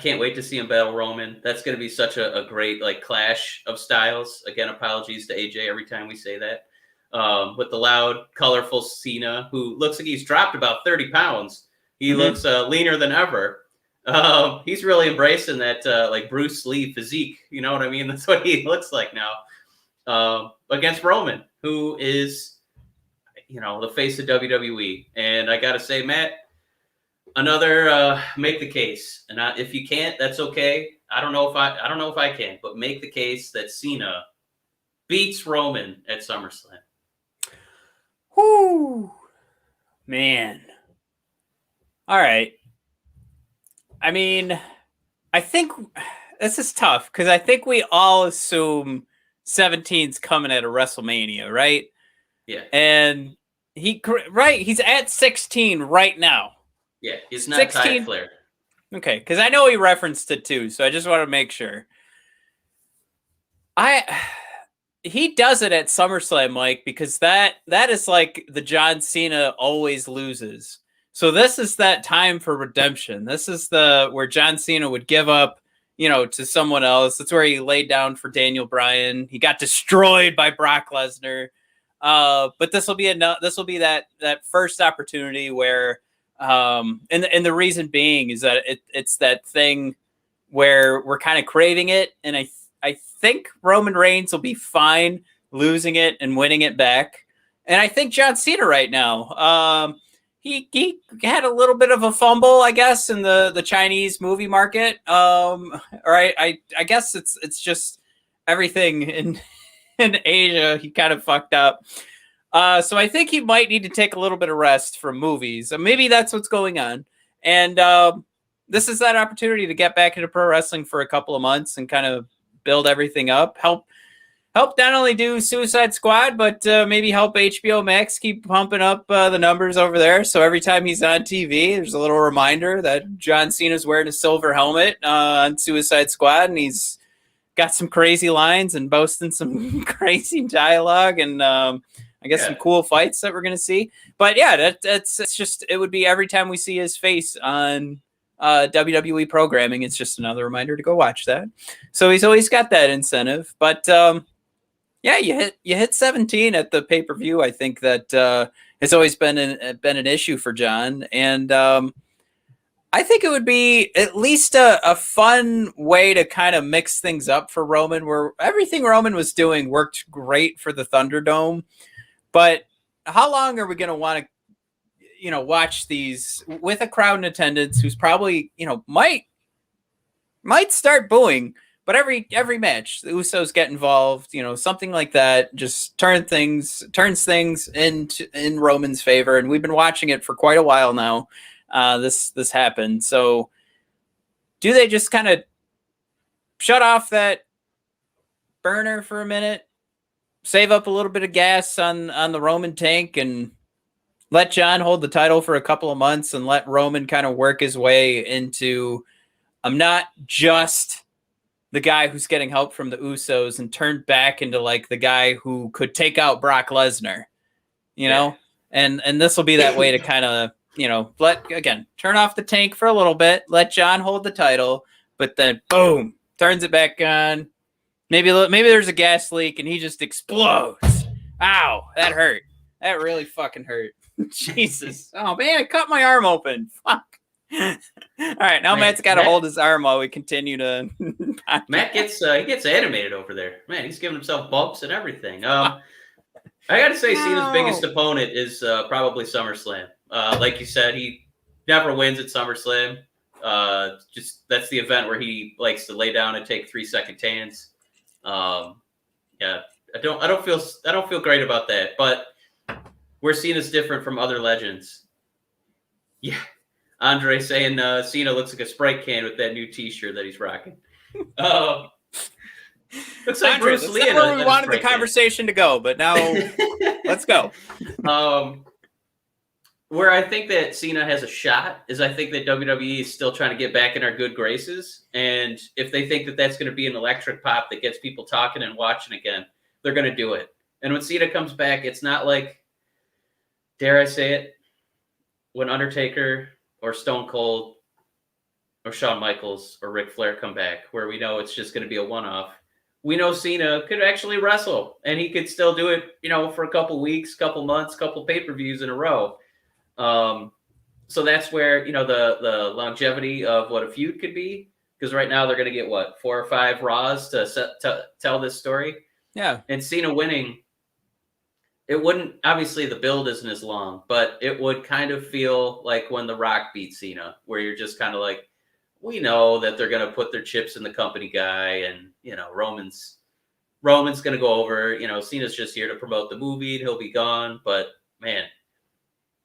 can't wait to see him battle Roman. That's going to be such a great, like, clash of styles. Again, apologies to AJ every time we say that. With the loud, colorful Cena, who looks like he's dropped about 30 pounds. He looks leaner than ever. He's really embracing that like Bruce Lee physique. You know what I mean? That's what he looks like now. Against Roman, who is, the face of WWE. And I got to say, Matt, another make the case. And if you can't, that's okay. I don't know if I can, but make the case that Cena beats Roman at SummerSlam. Whoo, man. All right. I mean, I think this is tough because I think we all assume 17's coming at a WrestleMania, right? Yeah. And he's at 16 right now. Yeah, he's not 16 Flair. Okay, because I know he referenced it too, so I just want to make sure. He does it at SummerSlam, Mike, because that is like the John Cena always loses. So this is that time for redemption. This is where John Cena would give up, to someone else. That's where he laid down for Daniel Bryan. He got destroyed by Brock Lesnar. But this will be that first opportunity where, and the reason being is that it's that thing where we're kind of craving it, and I think Roman Reigns will be fine losing it and winning it back, and I think John Cena right now, he had a little bit of a fumble, I guess, in the Chinese movie market, or I guess it's just everything in Asia he kind of fucked up. So I think he might need to take a little bit of rest from movies. Maybe that's what's going on. And this is that opportunity to get back into pro wrestling for a couple of months and kind of build everything up. Help not only do Suicide Squad, but maybe help HBO Max keep pumping up the numbers over there. So every time he's on TV, there's a little reminder that John Cena's wearing a silver helmet on Suicide Squad, and he's got some crazy lines and boasting some crazy dialogue and I guess some cool fights that we're going to see. But yeah, it's just, it would be every time we see his face on WWE programming, it's just another reminder to go watch that. So he's always got that incentive. But yeah, you hit 17 at the pay-per-view. I think that has always been an issue for John. And I think it would be at least a fun way to kind of mix things up for Roman, where everything Roman was doing worked great for the Thunderdome. But how long are we going to want to, watch these with a crowd in attendance who's probably, might start booing, but every match, the Usos get involved, something like that, just turns things in Roman's favor. And we've been watching it for quite a while now. This happened. So do they just kind of shut off that burner for a minute, save up a little bit of gas on the Roman tank, and let John hold the title for a couple of months and let Roman kind of work his way into, I'm not just the guy who's getting help from the Usos, and turn back into like the guy who could take out Brock Lesnar, know? And this will be that way to kind of, turn off the tank for a little bit, let John hold the title, but then boom, turns it back on. Maybe there's a gas leak and he just explodes. Ow, that hurt. That really fucking hurt. Jesus. Oh man, I cut my arm open. Fuck. All right, now Matt's got to hold his arm while we continue to. Matt gets animated over there. Man, he's giving himself bumps and everything. I got to say, Cena's biggest opponent is probably SummerSlam. Like you said, he never wins at SummerSlam. Just that's the event where he likes to lay down and take 3-second tans. Yeah, I don't feel great about that, but we're seen as different from other legends. Yeah, Andre saying Cena looks like a Sprite can with that new T-shirt that he's rocking. Looks like Andre, Bruce Lee. That's where we wanted the conversation to go, but now let's go. Where I think that Cena has a shot is I think that WWE is still trying to get back in our good graces. And if they think that that's going to be an electric pop that gets people talking and watching again, they're going to do it. And when Cena comes back, it's not like, dare I say it, when Undertaker or Stone Cold or Shawn Michaels or Ric Flair come back, where we know it's just going to be a one-off. We know Cena could actually wrestle, and he could still do it, for a couple weeks, couple months, couple pay-per-views in a row. So that's where, the longevity of what a feud could be, because right now they're going to get 4 or 5 Raws to tell this story. Yeah. And Cena winning, it wouldn't, obviously the build isn't as long, but it would kind of feel like when The Rock beat Cena, where you're just kind of like, we know that they're going to put their chips in the company guy, and, Roman's going to go over, Cena's just here to promote the movie and he'll be gone. But man,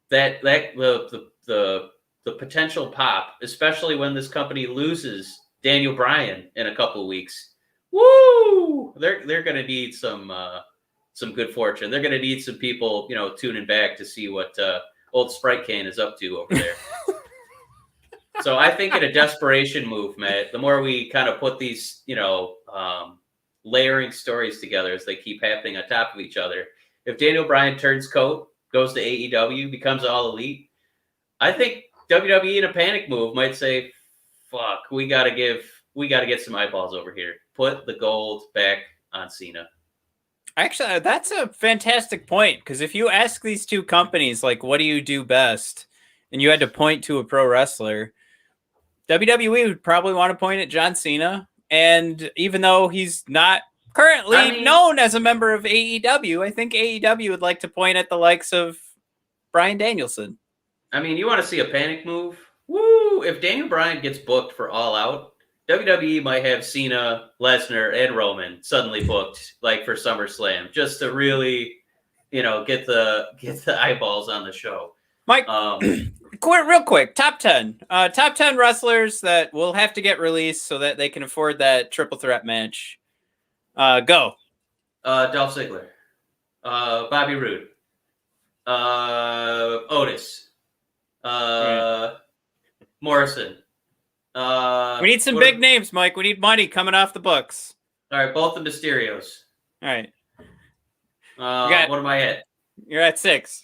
that the potential pop, especially when this company loses Daniel Bryan in a couple of weeks, woo! They're going to need some good fortune. They're going to need some people, tuning back to see what old Sprite Can is up to over there. So I think in a desperation move, Matt, the more we kind of put these, layering stories together as they keep happening on top of each other. If Daniel Bryan turns coat, goes to AEW, becomes All Elite, I think WWE in a panic move might say, fuck, we gotta get some eyeballs over here. Put the gold back on Cena. Actually, that's a fantastic point, because if you ask these two companies, like, what do you do best? And you had to point to a pro wrestler, WWE would probably want to point at John Cena. And even though he's not currently known as a member of AEW, I think AEW would like to point at the likes of Bryan Danielson. I mean, you want to see a panic move? Woo! If Daniel Bryan gets booked for All Out, WWE might have Cena, Lesnar, and Roman suddenly booked, like for SummerSlam, just to really, get the eyeballs on the show. Mike, real quick, top 10 wrestlers that will have to get released so that they can afford that triple threat match. Go. Dolph Ziggler, Bobby Roode, Otis, Morrison. We need some big names, Mike. We need money coming off the books. All right, both the Mysterios. All right. What am I at? You're at 6.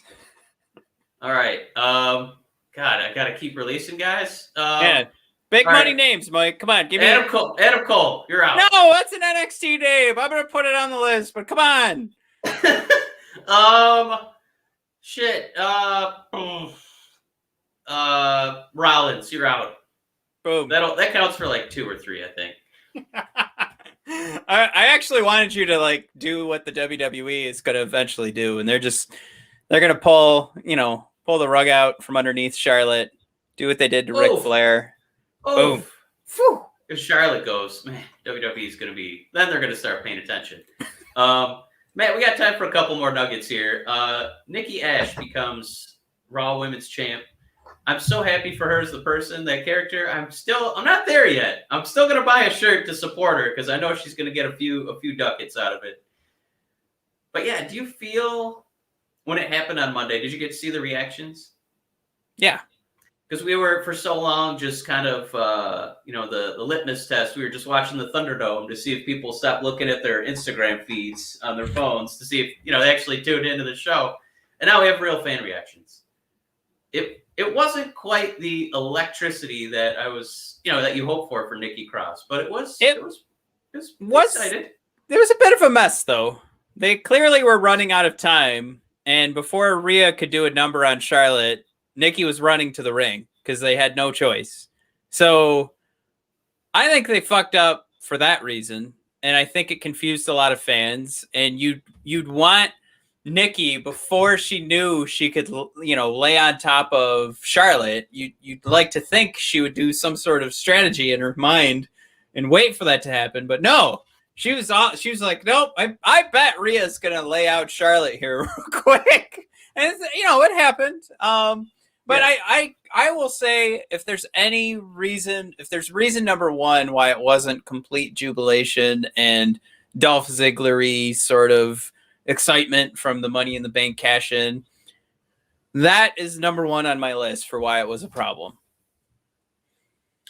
All right. God, I gotta keep releasing guys. Yeah. Big money names, Mike. Come on, give me Adam Cole. Adam Cole, you're out. No, that's an NXT name. I'm gonna put it on the list, but come on. Shit. Rollins, you're out. Boom. That counts for like 2 or 3, I think. I actually wanted you to like do what the WWE is gonna eventually do, and they're gonna pull the rug out from underneath Charlotte, do what they did to Ric Flair. Boom. Whew. If Charlotte goes, man, WWE is going to be... Then they're going to start paying attention. Man, we got time for a couple more nuggets here. Nikki ASH becomes Raw Women's Champ. I'm so happy for her as the person, that character. I'm not there yet. I'm still going to buy a shirt to support her because I know she's going to get a few ducats out of it. But yeah, do you feel... When it happened on Monday, did you get to see the reactions? Yeah. Because we were, for so long, just kind of, the litmus test. We were just watching the Thunderdome to see if people stopped looking at their Instagram feeds on their phones to see if, they actually tuned into the show. And now we have real fan reactions. It wasn't quite the electricity that I was, that you hope for Nikki Cross, but it was excited. It was a bit of a mess, though. They clearly were running out of time. And before Rhea could do a number on Charlotte, Nikki was running to the ring because they had no choice. So I think they fucked up for that reason. And I think it confused a lot of fans. And you'd want Nikki, before she knew she could, lay on top of Charlotte, you'd like to think she would do some sort of strategy in her mind and wait for that to happen. But no. She was like, nope, I bet Rhea's going to lay out Charlotte here real quick. And, it happened. But yeah. I will say, if there's reason number one why it wasn't complete jubilation and Dolph Ziggler-y sort of excitement from the Money in the Bank cash-in, that is number one on my list for why it was a problem.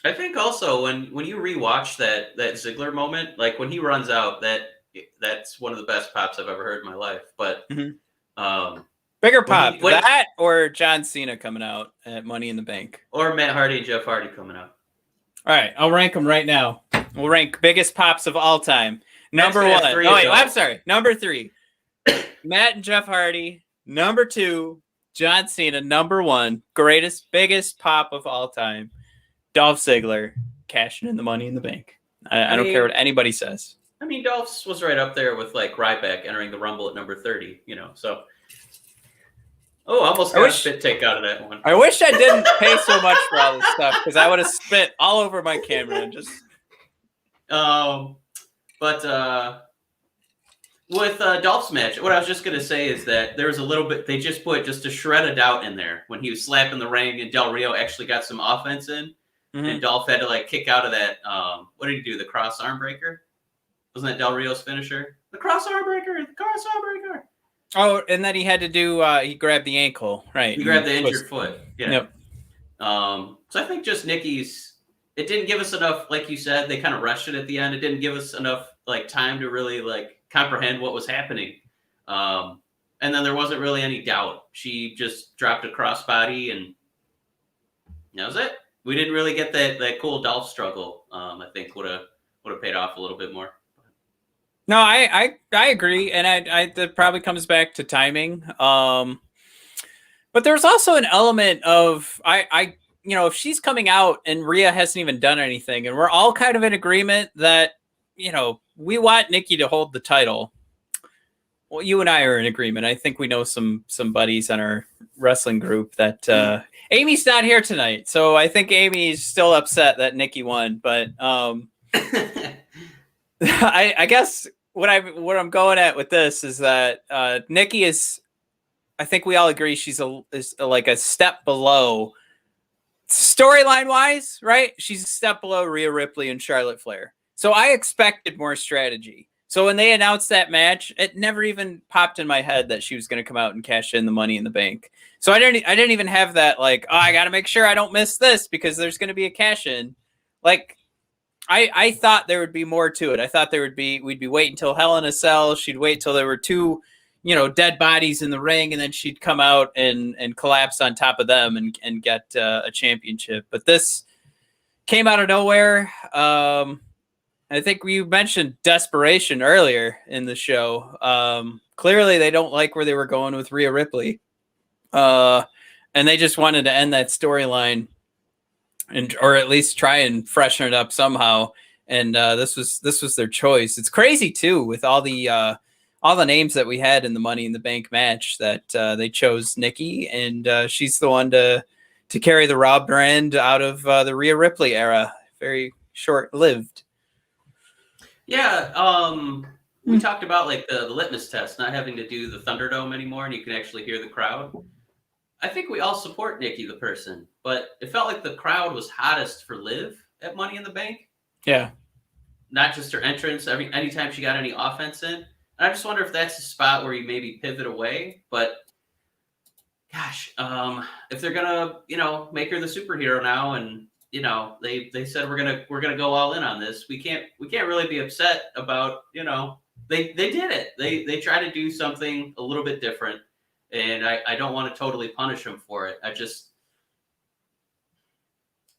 I think also when you rewatch that Ziggler moment, like when he runs out, that's one of the best pops I've ever heard in my life. But bigger pop, that or John Cena coming out at Money in the Bank, or Matt Hardy and Jeff Hardy coming out. All right, I'll rank them right now. We'll rank biggest pops of all time. Number 1. I'm sorry. Number 3, Matt and Jeff Hardy. Number 2, John Cena. Number 1, biggest pop of all time. Dolph Ziggler cashing in the Money in the Bank. I don't care what anybody says. I mean, Dolph's was right up there with like Ryback entering the Rumble at number 30. So. Oh, I almost got a spit take out of that one. I wish I didn't pay so much for all this stuff because I would have spit all over my camera and just. With Dolph's match, what I was just gonna say is that there was a little bit. They just put just a shred of doubt in there when he was slapping the ring, and Del Rio actually got some offense in. Mm-hmm. And Dolph had to like kick out of that. What did he do? The cross arm breaker? Wasn't that Del Rio's finisher? The cross arm breaker. The cross arm breaker. Oh, and then he had to do. He grabbed the ankle, right? He grabbed the injured foot. Yeah. Yep. So I think just Nikki's. It didn't give us enough, like you said. They kind of rushed it at the end. It didn't give us enough like time to really like comprehend what was happening. And then there wasn't really any doubt. She just dropped a crossbody, and that was it. We didn't really get that cool Dolph struggle. I think would have paid off a little bit more. No, I agree, and I that probably comes back to timing. But there's also an element of if she's coming out and Rhea hasn't even done anything, and we're all kind of in agreement that we want Nikki to hold the title. Well, you and I are in agreement. I think we know some buddies on our wrestling group that Amy's not here tonight, so I think Amy's still upset that Nikki won. But I guess what I'm going at with this is that Nikki is. I think we all agree she's like a step below storyline wise, right? She's a step below Rhea Ripley and Charlotte Flair. So I expected more strategy. So when they announced that match, it never even popped in my head that she was going to come out and cash in the Money in the Bank. So I didn't even have that like, oh, I got to make sure I don't miss this because there's going to be a cash in. Like I thought there would be more to it. I thought we'd be waiting until Hell in a Cell. She'd wait till there were two, dead bodies in the ring, and then she'd come out and collapse on top of them and get a championship. But this came out of nowhere. I think you mentioned desperation earlier in the show. Clearly, they don't like where they were going with Rhea Ripley, and they just wanted to end that storyline. Or at least try and freshen it up somehow. And this was their choice. It's crazy too with all the names that we had in the Money in the Bank match that they chose Nikki, and she's the one to carry the Raw brand out of the Rhea Ripley era. Very short lived. Yeah, we talked about like the litmus test, not having to do the Thunderdome anymore, and you can actually hear the crowd. I think we all support Nikki the person, but it felt like the crowd was hottest for Liv at Money in the Bank. Yeah. Not just her entrance, anytime she got any offense in. And I just wonder if that's a spot where you maybe pivot away. But gosh, if they're gonna, make her the superhero now, and they said we're gonna go all in on this, we can't really be upset about, they did it. They try to do something a little bit different. And I don't want to totally punish him for it.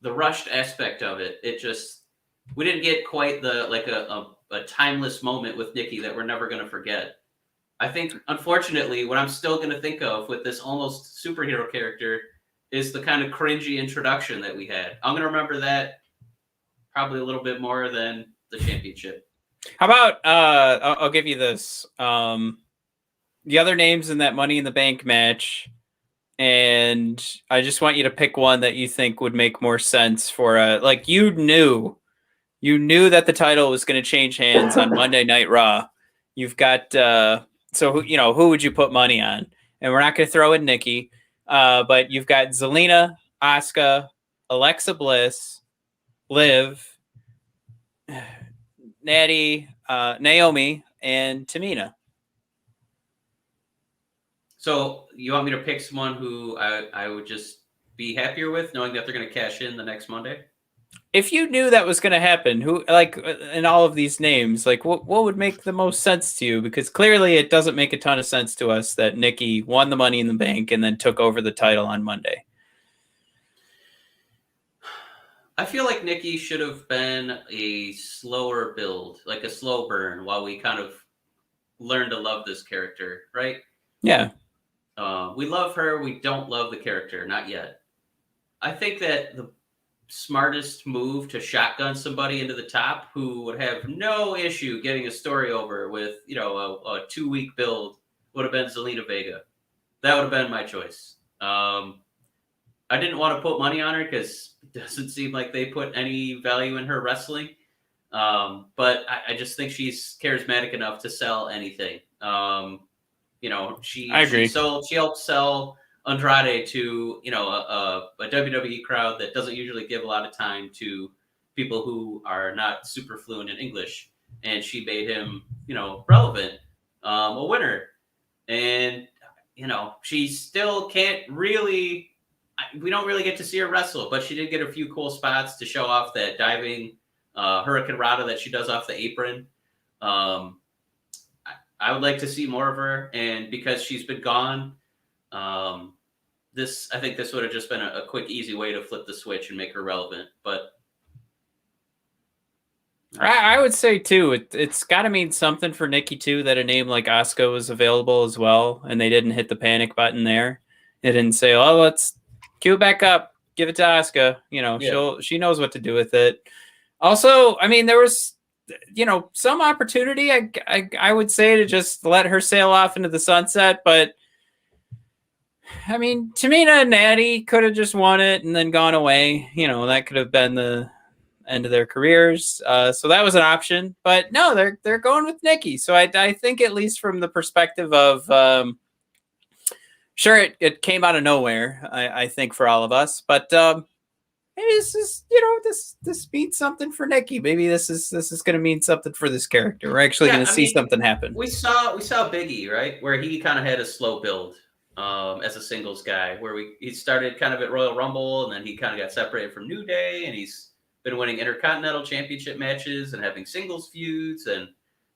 The rushed aspect of it, we didn't get quite a timeless moment with Nikki that we're never going to forget. I think, unfortunately, what I'm still going to think of with this almost superhero character is the kind of cringy introduction that we had. I'm going to remember that probably a little bit more than the championship. How about, I'll give you this. The other names in that Money in the Bank match, and I just want you to pick one that you think would make more sense for you knew that the title was going to change hands on Monday Night Raw. You've got who would you put money on? And we're not going to throw in Nikki, but you've got Zelina, Asuka, Alexa Bliss, Liv, Natty, Naomi, and Tamina. So you want me to pick someone who I would just be happier with, knowing that they're going to cash in the next Monday? If you knew that was going to happen, who in all of these names, what would make the most sense to you? Because clearly it doesn't make a ton of sense to us that Nikki won the Money in the Bank and then took over the title on Monday. I feel like Nikki should have been a slower build, like a slow burn, while we kind of learn to love this character, right? Yeah. We love her. We don't love the character. Not yet. I think that the smartest move to shotgun somebody into the top who would have no issue getting a story over with, a 2-week build would have been Zelina Vega. That would have been my choice. I didn't want to put money on her because it doesn't seem like they put any value in her wrestling. But I just think she's charismatic enough to sell anything. She helped sell Andrade to, a WWE crowd that doesn't usually give a lot of time to people who are not super fluent in English. And she made him, relevant, a winner. And, she still can't really, we don't really get to see her wrestle, but she did get a few cool spots to show off that diving Hurricane Rana that she does off the apron. I would like to see more of her, and because she's been gone, I think this would have just been a quick, easy way to flip the switch and make her relevant. But I would say too, it's got to mean something for Nikki too that a name like Asuka was available as well, and they didn't hit the panic button there. They didn't say, "Oh, let's cue it back up, give it to Asuka." She knows what to do with it. Also, I mean, there was some opportunity. I would say to just let her sail off into the sunset, but I mean, Tamina and Natty could have just won it and then gone away. That could have been the end of their careers. So that was an option, but no, they're going with Nikki. So I think at least from the perspective of, sure, it came out of nowhere. I think for all of us, but maybe this is this means something for Nikki. Maybe this is going to mean something for this character. We're actually going to see something happen. We saw Big E, right, where he kind of had a slow build as a singles guy, where he started kind of at Royal Rumble, and then he kind of got separated from New Day, and he's been winning Intercontinental Championship matches and having singles feuds, and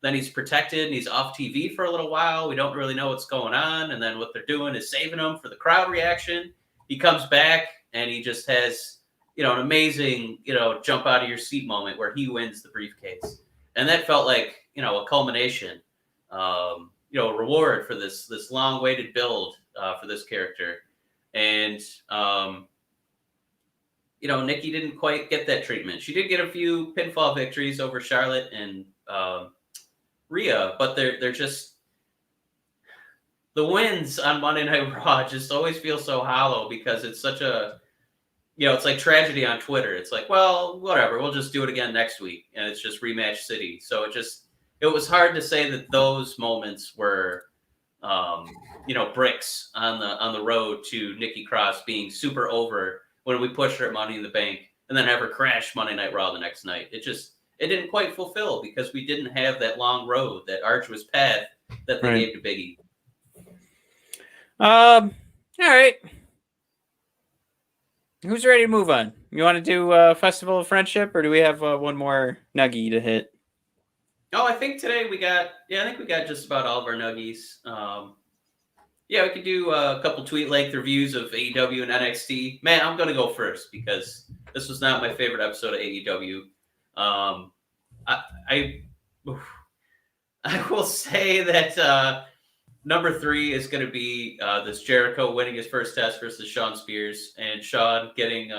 then he's protected and he's off TV for a little while. We don't really know what's going on, and then what they're doing is saving him for the crowd reaction. He comes back and he just has an amazing jump out of your seat moment where he wins the briefcase, and that felt like a culmination, a reward for this long awaited build for this character, and Nikki didn't quite get that treatment. She did get a few pinfall victories over Charlotte and Rhea, but they're just the wins on Monday Night Raw just always feel so hollow because it's such a it's like tragedy on Twitter. It's like, well, whatever, we'll just do it again next week, and it's just rematch city. So it was hard to say that those moments were bricks on the road to Nikki Cross being super over when we pushed her at Money in the Bank and then have her crash Monday Night Raw the next night. It didn't quite fulfill because we didn't have that long road, that arduous path that they gave to Big E. All right. Who's ready to move on? You want to do Festival of Friendship, or do we have one more nuggie to hit? Oh, I think today we got just about all of our nuggies. We could do a couple tweet-length reviews of AEW and NXT. Man, I'm going to go first because this was not my favorite episode of AEW. I will say that number 3 is going to be this Jericho winning his first test versus Shawn Spears, and Shawn getting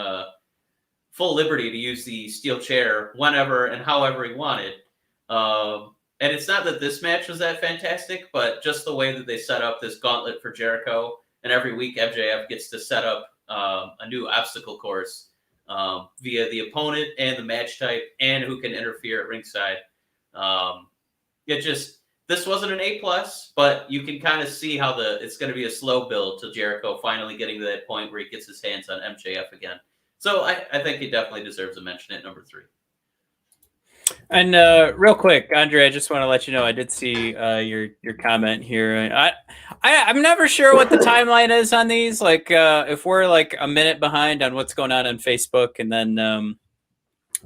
full liberty to use the steel chair whenever and however he wanted. And it's not that this match was that fantastic, but just the way that they set up this gauntlet for Jericho, and every week MJF gets to set up a new obstacle course via the opponent and the match type and who can interfere at ringside. This wasn't an A+, but you can kind of see how it's going to be a slow build to Jericho finally getting to that point where he gets his hands on MJF again. So I think he definitely deserves a mention at number 3. And real quick, Andre, I just want to let you know I did see your comment here. I'm never sure what the timeline is on these. Like if we're like a minute behind on what's going on Facebook, and then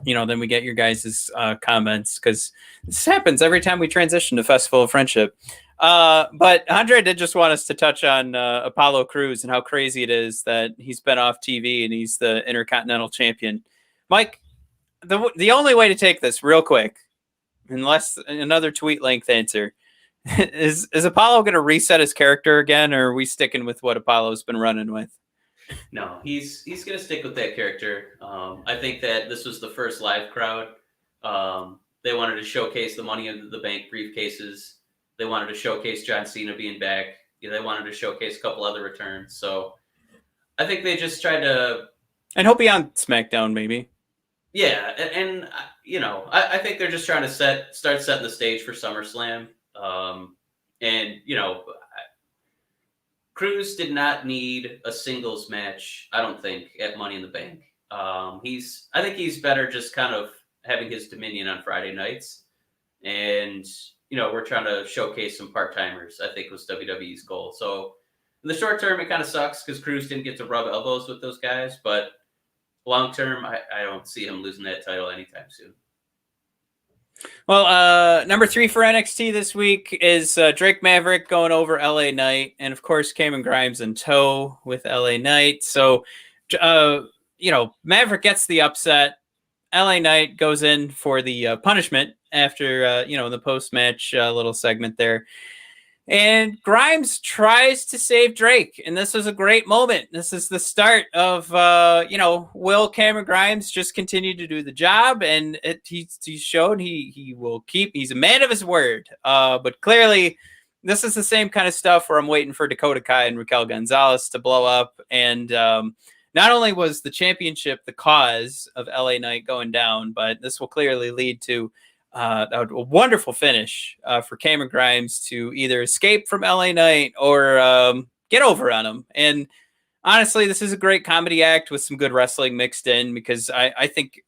then we get your guys' comments, because this happens every time we transition to Festival of Friendship. But Andre did just want us to touch on Apollo Crews and how crazy it is that he's been off TV and he's the Intercontinental Champion. Mike, the only way to take this real quick, unless another tweet length answer, is Apollo going to reset his character again, or are we sticking with what Apollo's been running with? No, he's going to stick with that character. I think that this was the first live crowd. They wanted to showcase the Money in the Bank briefcases. They wanted to showcase John Cena being back. They wanted to showcase a couple other returns. So I think they just tried to... And he'll be on SmackDown, maybe. Yeah, and I think they're just trying to start setting the stage for SummerSlam. Crews did not need a singles match, I don't think, at Money in the Bank. I think he's better just kind of having his dominion on Friday nights. And, we're trying to showcase some part-timers, I think was WWE's goal. So in the short term, it kind of sucks because Crews didn't get to rub elbows with those guys, but long term, I don't see him losing that title anytime soon. Well, number 3 for NXT this week is Drake Maverick going over LA Knight, and of course Cameron Grimes in tow with LA Knight. So, Maverick gets the upset. LA Knight goes in for the punishment after, the post-match little segment there. And Grimes tries to save Drake. And this was a great moment. This is the start of, will Cameron Grimes just continue to do the job? And he showed he will keep, he's a man of his word. But clearly, this is the same kind of stuff where I'm waiting for Dakota Kai and Raquel Gonzalez to blow up. And not only was the championship the cause of LA Knight going down, but this will clearly lead to a wonderful finish for Cameron Grimes to either escape from LA Knight or get over on him. And honestly, this is a great comedy act with some good wrestling mixed in, because I think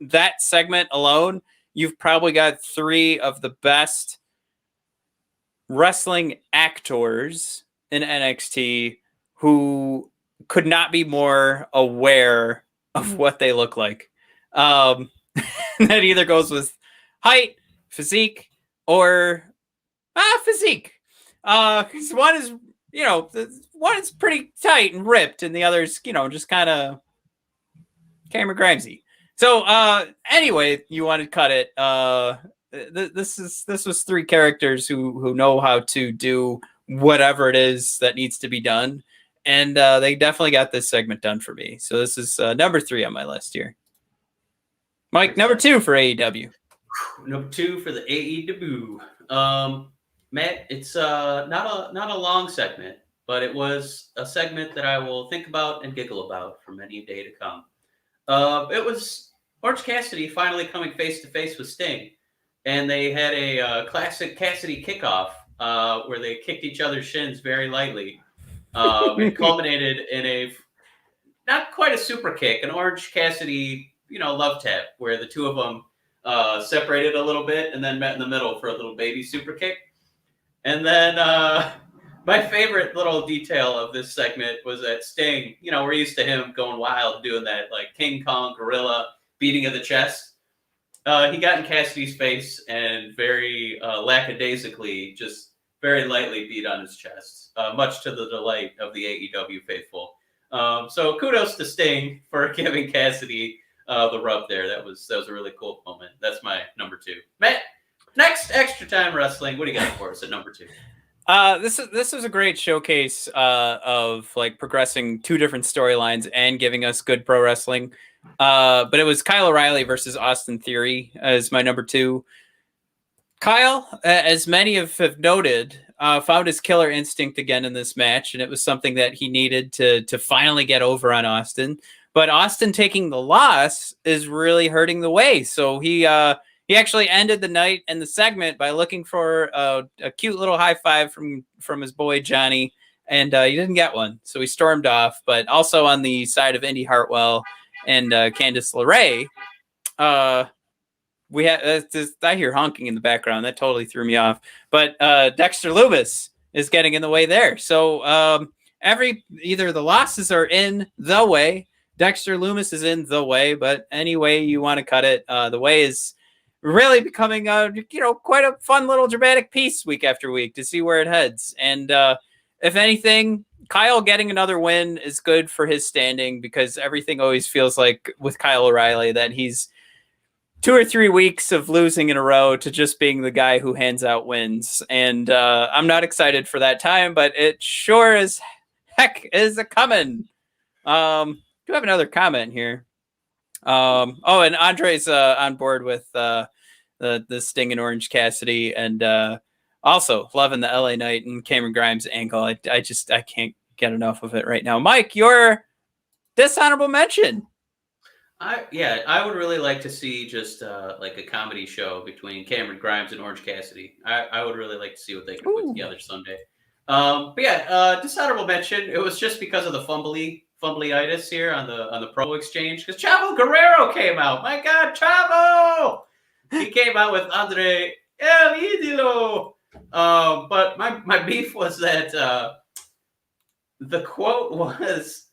that segment alone, you've probably got three of the best wrestling actors in NXT who could not be more aware of what they look like. That either goes with height, physique, or physique. Because one is pretty tight and ripped, and the other's just kind of Cameron Grimesy. So anyway, you want to cut it. This was three characters who know how to do whatever it is that needs to be done, and they definitely got this segment done for me. So this is number 3 on my list here. Mike, number 2 for AEW. Number 2 for the AEW. Matt, it's not a long segment, but it was a segment that I will think about and giggle about for many a day to come. It was Orange Cassidy finally coming face to face with Sting, and they had a classic Cassidy kickoff where they kicked each other's shins very lightly. It culminated in a not quite a super kick, an Orange Cassidy love tap, where the two of them separated a little bit and then met in the middle for a little baby super kick. And then my favorite little detail of this segment was that Sting, we're used to him going wild doing that like King Kong gorilla beating of the chest. He got in Cassidy's face and very lackadaisically, just very lightly beat on his chest, much to the delight of the AEW faithful. So kudos to Sting for giving Cassidy the rub there. That was a really cool moment. That's my number 2. Matt, next Extra Time Wrestling. What do you got for us at number 2? This is a great showcase of like progressing 2 different storylines and giving us good pro wrestling. But it was Kyle O'Reilly versus Austin Theory as my number 2. Kyle, as many have noted, found his killer instinct again in this match, and it was something that he needed to finally get over on Austin. But Austin taking the loss is really hurting the way. So he actually ended the night and the segment by looking for a cute little high five from his boy Johnny, and he didn't get one. So he stormed off. But also on the side of Indy Hartwell and Candice LeRae, we had I hear honking in the background. That totally threw me off. But Dexter Lumis is getting in the way there. So either the losses are in the way, Dexter Lumis is in the way, but any way you want to cut it, the way is really becoming quite a fun little dramatic piece week after week to see where it heads. And if anything, Kyle getting another win is good for his standing, because everything always feels like with Kyle O'Reilly that he's 2 or 3 weeks of losing in a row to just being the guy who hands out wins. And I'm not excited for that time, but it sure as heck is a coming. Do have another comment here. And Andre's on board with the Sting and Orange Cassidy, and also loving the LA Knight and Cameron Grimes angle. I can't get enough of it right now. Mike, your dishonorable mention. I would really like to see just like a comedy show between Cameron Grimes and Orange Cassidy. I would really like to see what they can put together someday. Dishonorable mention. It was just because of the fumbleitis here on the Pro Exchange, because Chavo Guerrero came out. My God, Chavo! He came out with Andre El Idolo. But my beef was that the quote was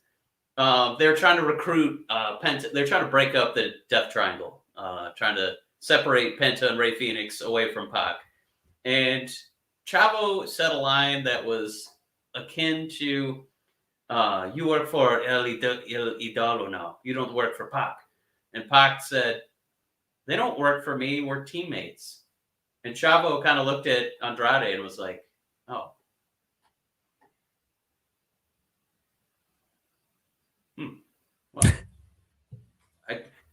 they're trying to recruit Penta. They're trying to break up the Death Triangle, trying to separate Penta and Rey Fenix away from Pac. And Chavo said a line that was akin to, you work for El Idolo now. You don't work for Pac. And Pac said, "They don't work for me. We're teammates." And Chavo kind of looked at Andrade and was like, "Oh.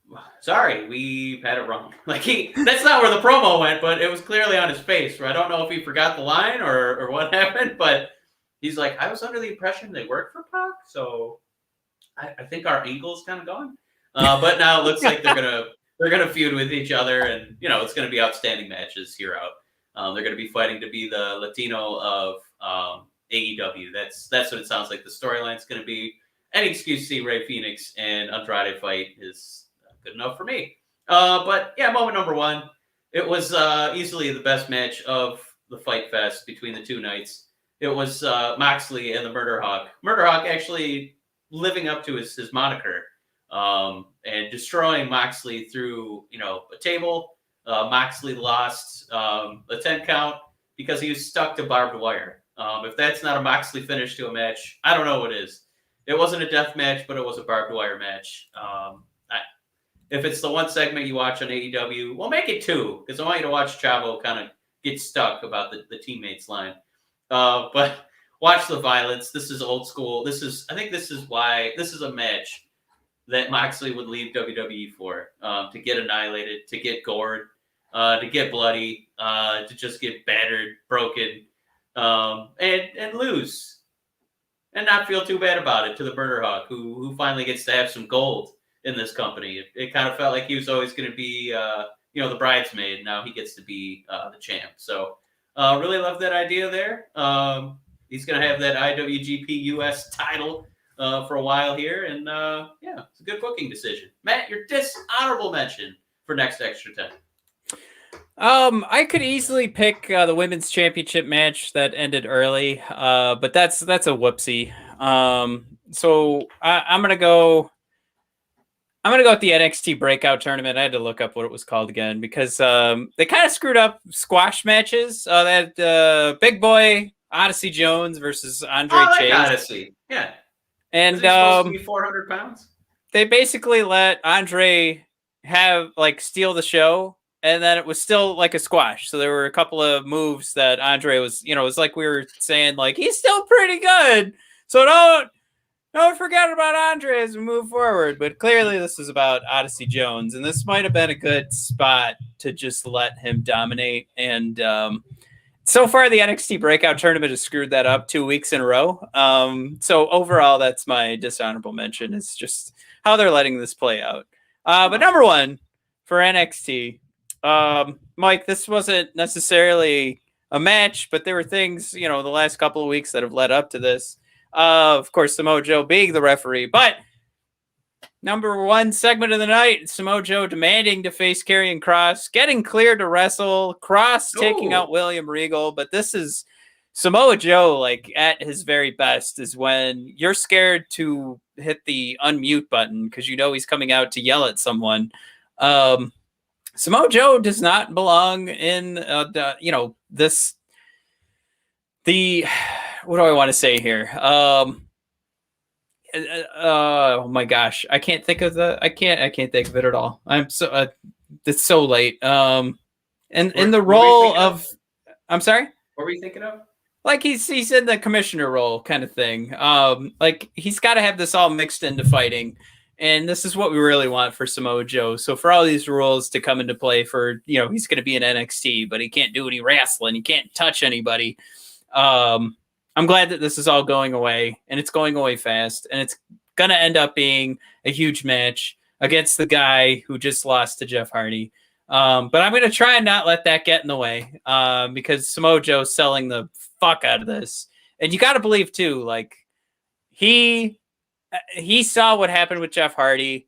Well, sorry, we had it wrong." Like that's not where the promo went, but it was clearly on his face. I don't know if he forgot the line or what happened, but he's like, "I was under the impression they worked for Pac, so I think our angle's kind of gone." But now it looks like they're gonna feud with each other, and it's gonna be outstanding matches here out. They're gonna be fighting to be the Latino of AEW. That's what it sounds like the storyline's gonna be. Any excuse to see Rey Fenix and Andrade fight is good enough for me. But yeah, moment number one. It was easily the best match of the Fight Fest between the two nights. It was Moxley and the Murder Hawk. Murder Hawk actually living up to his moniker and destroying Moxley through a table. Moxley lost a 10 count because he was stuck to barbed wire. If that's not a Moxley finish to a match, I don't know what is. It wasn't a death match, but it was a barbed wire match. If it's the one segment you watch on AEW, we'll make it two, because I want you to watch Chavo kind of get stuck about the teammates line. But watch the violence. This is old school. I think this is a match that Moxley would leave WWE for, to get annihilated, to get gored, to get bloody, to just get battered, broken, and lose. And not feel too bad about it to the Murder Hawk, who finally gets to have some gold in this company. It kind of felt like he was always going to be, the bridesmaid. Now he gets to be the champ. So really love that idea there. He's going to have that IWGP US title for a while here. And it's a good booking decision. Matt, your dishonorable mention for next Extra 10. I could easily pick the women's championship match that ended early, but that's a whoopsie. So I'm gonna go with the NXT Breakout Tournament. I had to look up what it was called again because they kind of screwed up squash matches. That Big Boy Odyssey Jones versus Andre Chase. Odyssey, yeah. And was he supposed to be 400 pounds? They basically let Andre steal the show. And then it was still like a squash. So there were a couple of moves that Andre was, it was like we were saying, like, he's still pretty good. So don't forget about Andre as we move forward. But clearly this is about Odyssey Jones. And this might have been a good spot to just let him dominate. And so far the NXT Breakout Tournament has screwed that up 2 weeks in a row. So overall, that's my dishonorable mention. It's just how they're letting this play out. But number one for NXT, Mike, this wasn't necessarily a match, but there were things, the last couple of weeks that have led up to this. Of course, Samoa Joe being the referee, but number one segment of the night, Samoa Joe demanding to face Karrion Kross, getting cleared to wrestle, Kross taking out William Regal, but this is Samoa Joe, like, at his very best is when you're scared to hit the unmute button because he's coming out to yell at someone. Samoa Joe does not belong in, what do I want to say here? Oh my gosh, I can't think of I can't think of it at all. I'm so, it's so late. And in the role of, I'm sorry? What were you thinking of? Like he's in the commissioner role kind of thing. Like he's got to have this all mixed into fighting. And this is what we really want for Samoa Joe. So for all these rules to come into play for, he's going to be in NXT, but he can't do any wrestling. He can't touch anybody. I'm glad that this is all going away, and it's going away fast. And it's going to end up being a huge match against the guy who just lost to Jeff Hardy. But I'm going to try and not let that get in the way because Samoa Joe's selling the fuck out of this. And you got to believe, too, like, he saw what happened with Jeff Hardy.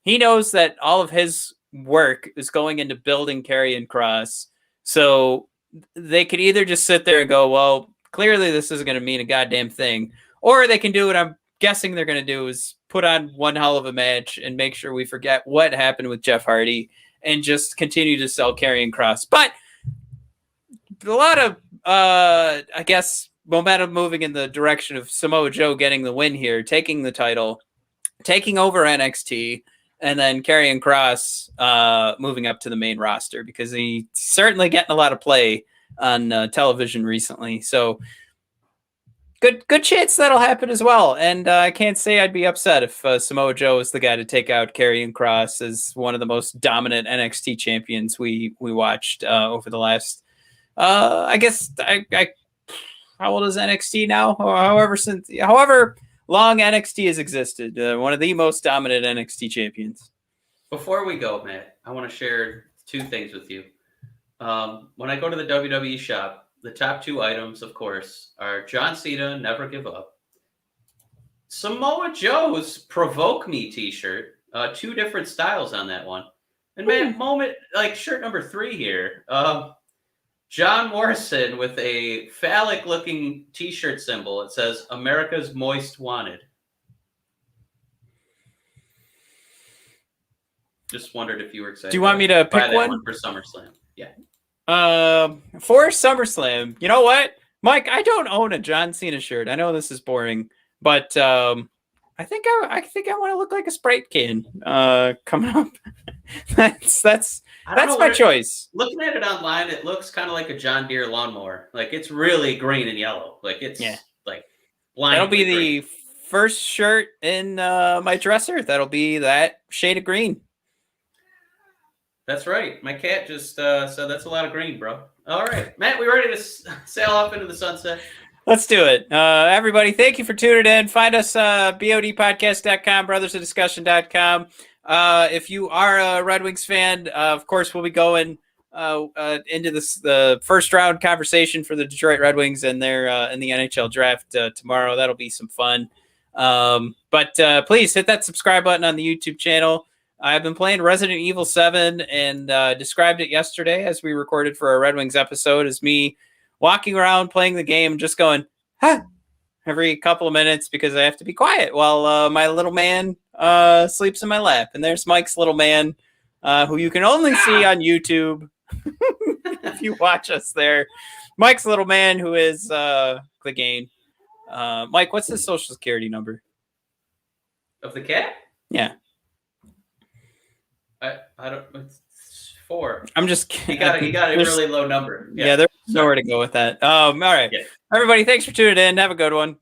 He knows that all of his work is going into building Karrion Kross. So they could either just sit there and go, well, clearly this isn't going to mean a goddamn thing. Or they can do what I'm guessing they're going to do is put on one hell of a match and make sure we forget what happened with Jeff Hardy and just continue to sell Karrion Kross. But a lot of, I guess, momentum moving in the direction of Samoa Joe getting the win here, taking the title, taking over NXT. and then Karrion Kross moving up to the main roster because he's certainly getting a lot of play on television recently. So good chance that'll happen as well. And I can't say I'd be upset if Samoa Joe is the guy to take out Karrion Kross as one of the most dominant NXT champions we watched over the last. I guess I how old is NXT now? However long NXT has existed, one of the most dominant NXT champions. Before we go, Matt, I want to share two things with you. When I go to the WWE shop, the top two items, of course, are John Cena, Never Give Up. Samoa Joe's Provoke Me t-shirt. Two different styles on that one. And man, shirt number 3 here. John Morrison with a phallic-looking t-shirt symbol. It says, America's Moist Wanted. Just wondered if you were excited. Do you want me to pick one for SummerSlam? Yeah. For SummerSlam, you know what, Mike? I don't own a John Cena shirt. I know this is boring, but I think I want to look like a Sprite can coming up. that's my choice. Looking at it online, it looks kind of like a John Deere lawnmower. Like it's really green and yellow. Like it's like that'll be the first shirt in my dresser. That'll be that shade of green. That's right. My cat just said that's a lot of green, bro. All right, Matt, we ready to sail off into the sunset? Let's do it. Everybody, thank you for tuning in. Find us bodpodcast.com, brothersofdiscussion.com. If you are a Red Wings fan, of course, we'll be going into the first round conversation for the Detroit Red Wings and their in the NHL draft tomorrow. That'll be some fun. But please hit that subscribe button on the YouTube channel. I've been playing Resident Evil 7 and described it yesterday as we recorded for our Red Wings episode as me walking around playing the game, just going, every couple of minutes because I have to be quiet while my little man sleeps in my lap. And there's Mike's little man, who you can only see on YouTube if you watch us there. Mike's little man, who is the game. Mike, what's his social security number? Of the cat? Yeah. I don't. It's 4. I'm just kidding. He got a really low number. Yeah, there's nowhere to go with that. All right. Yeah. Everybody, thanks for tuning in. Have a good one.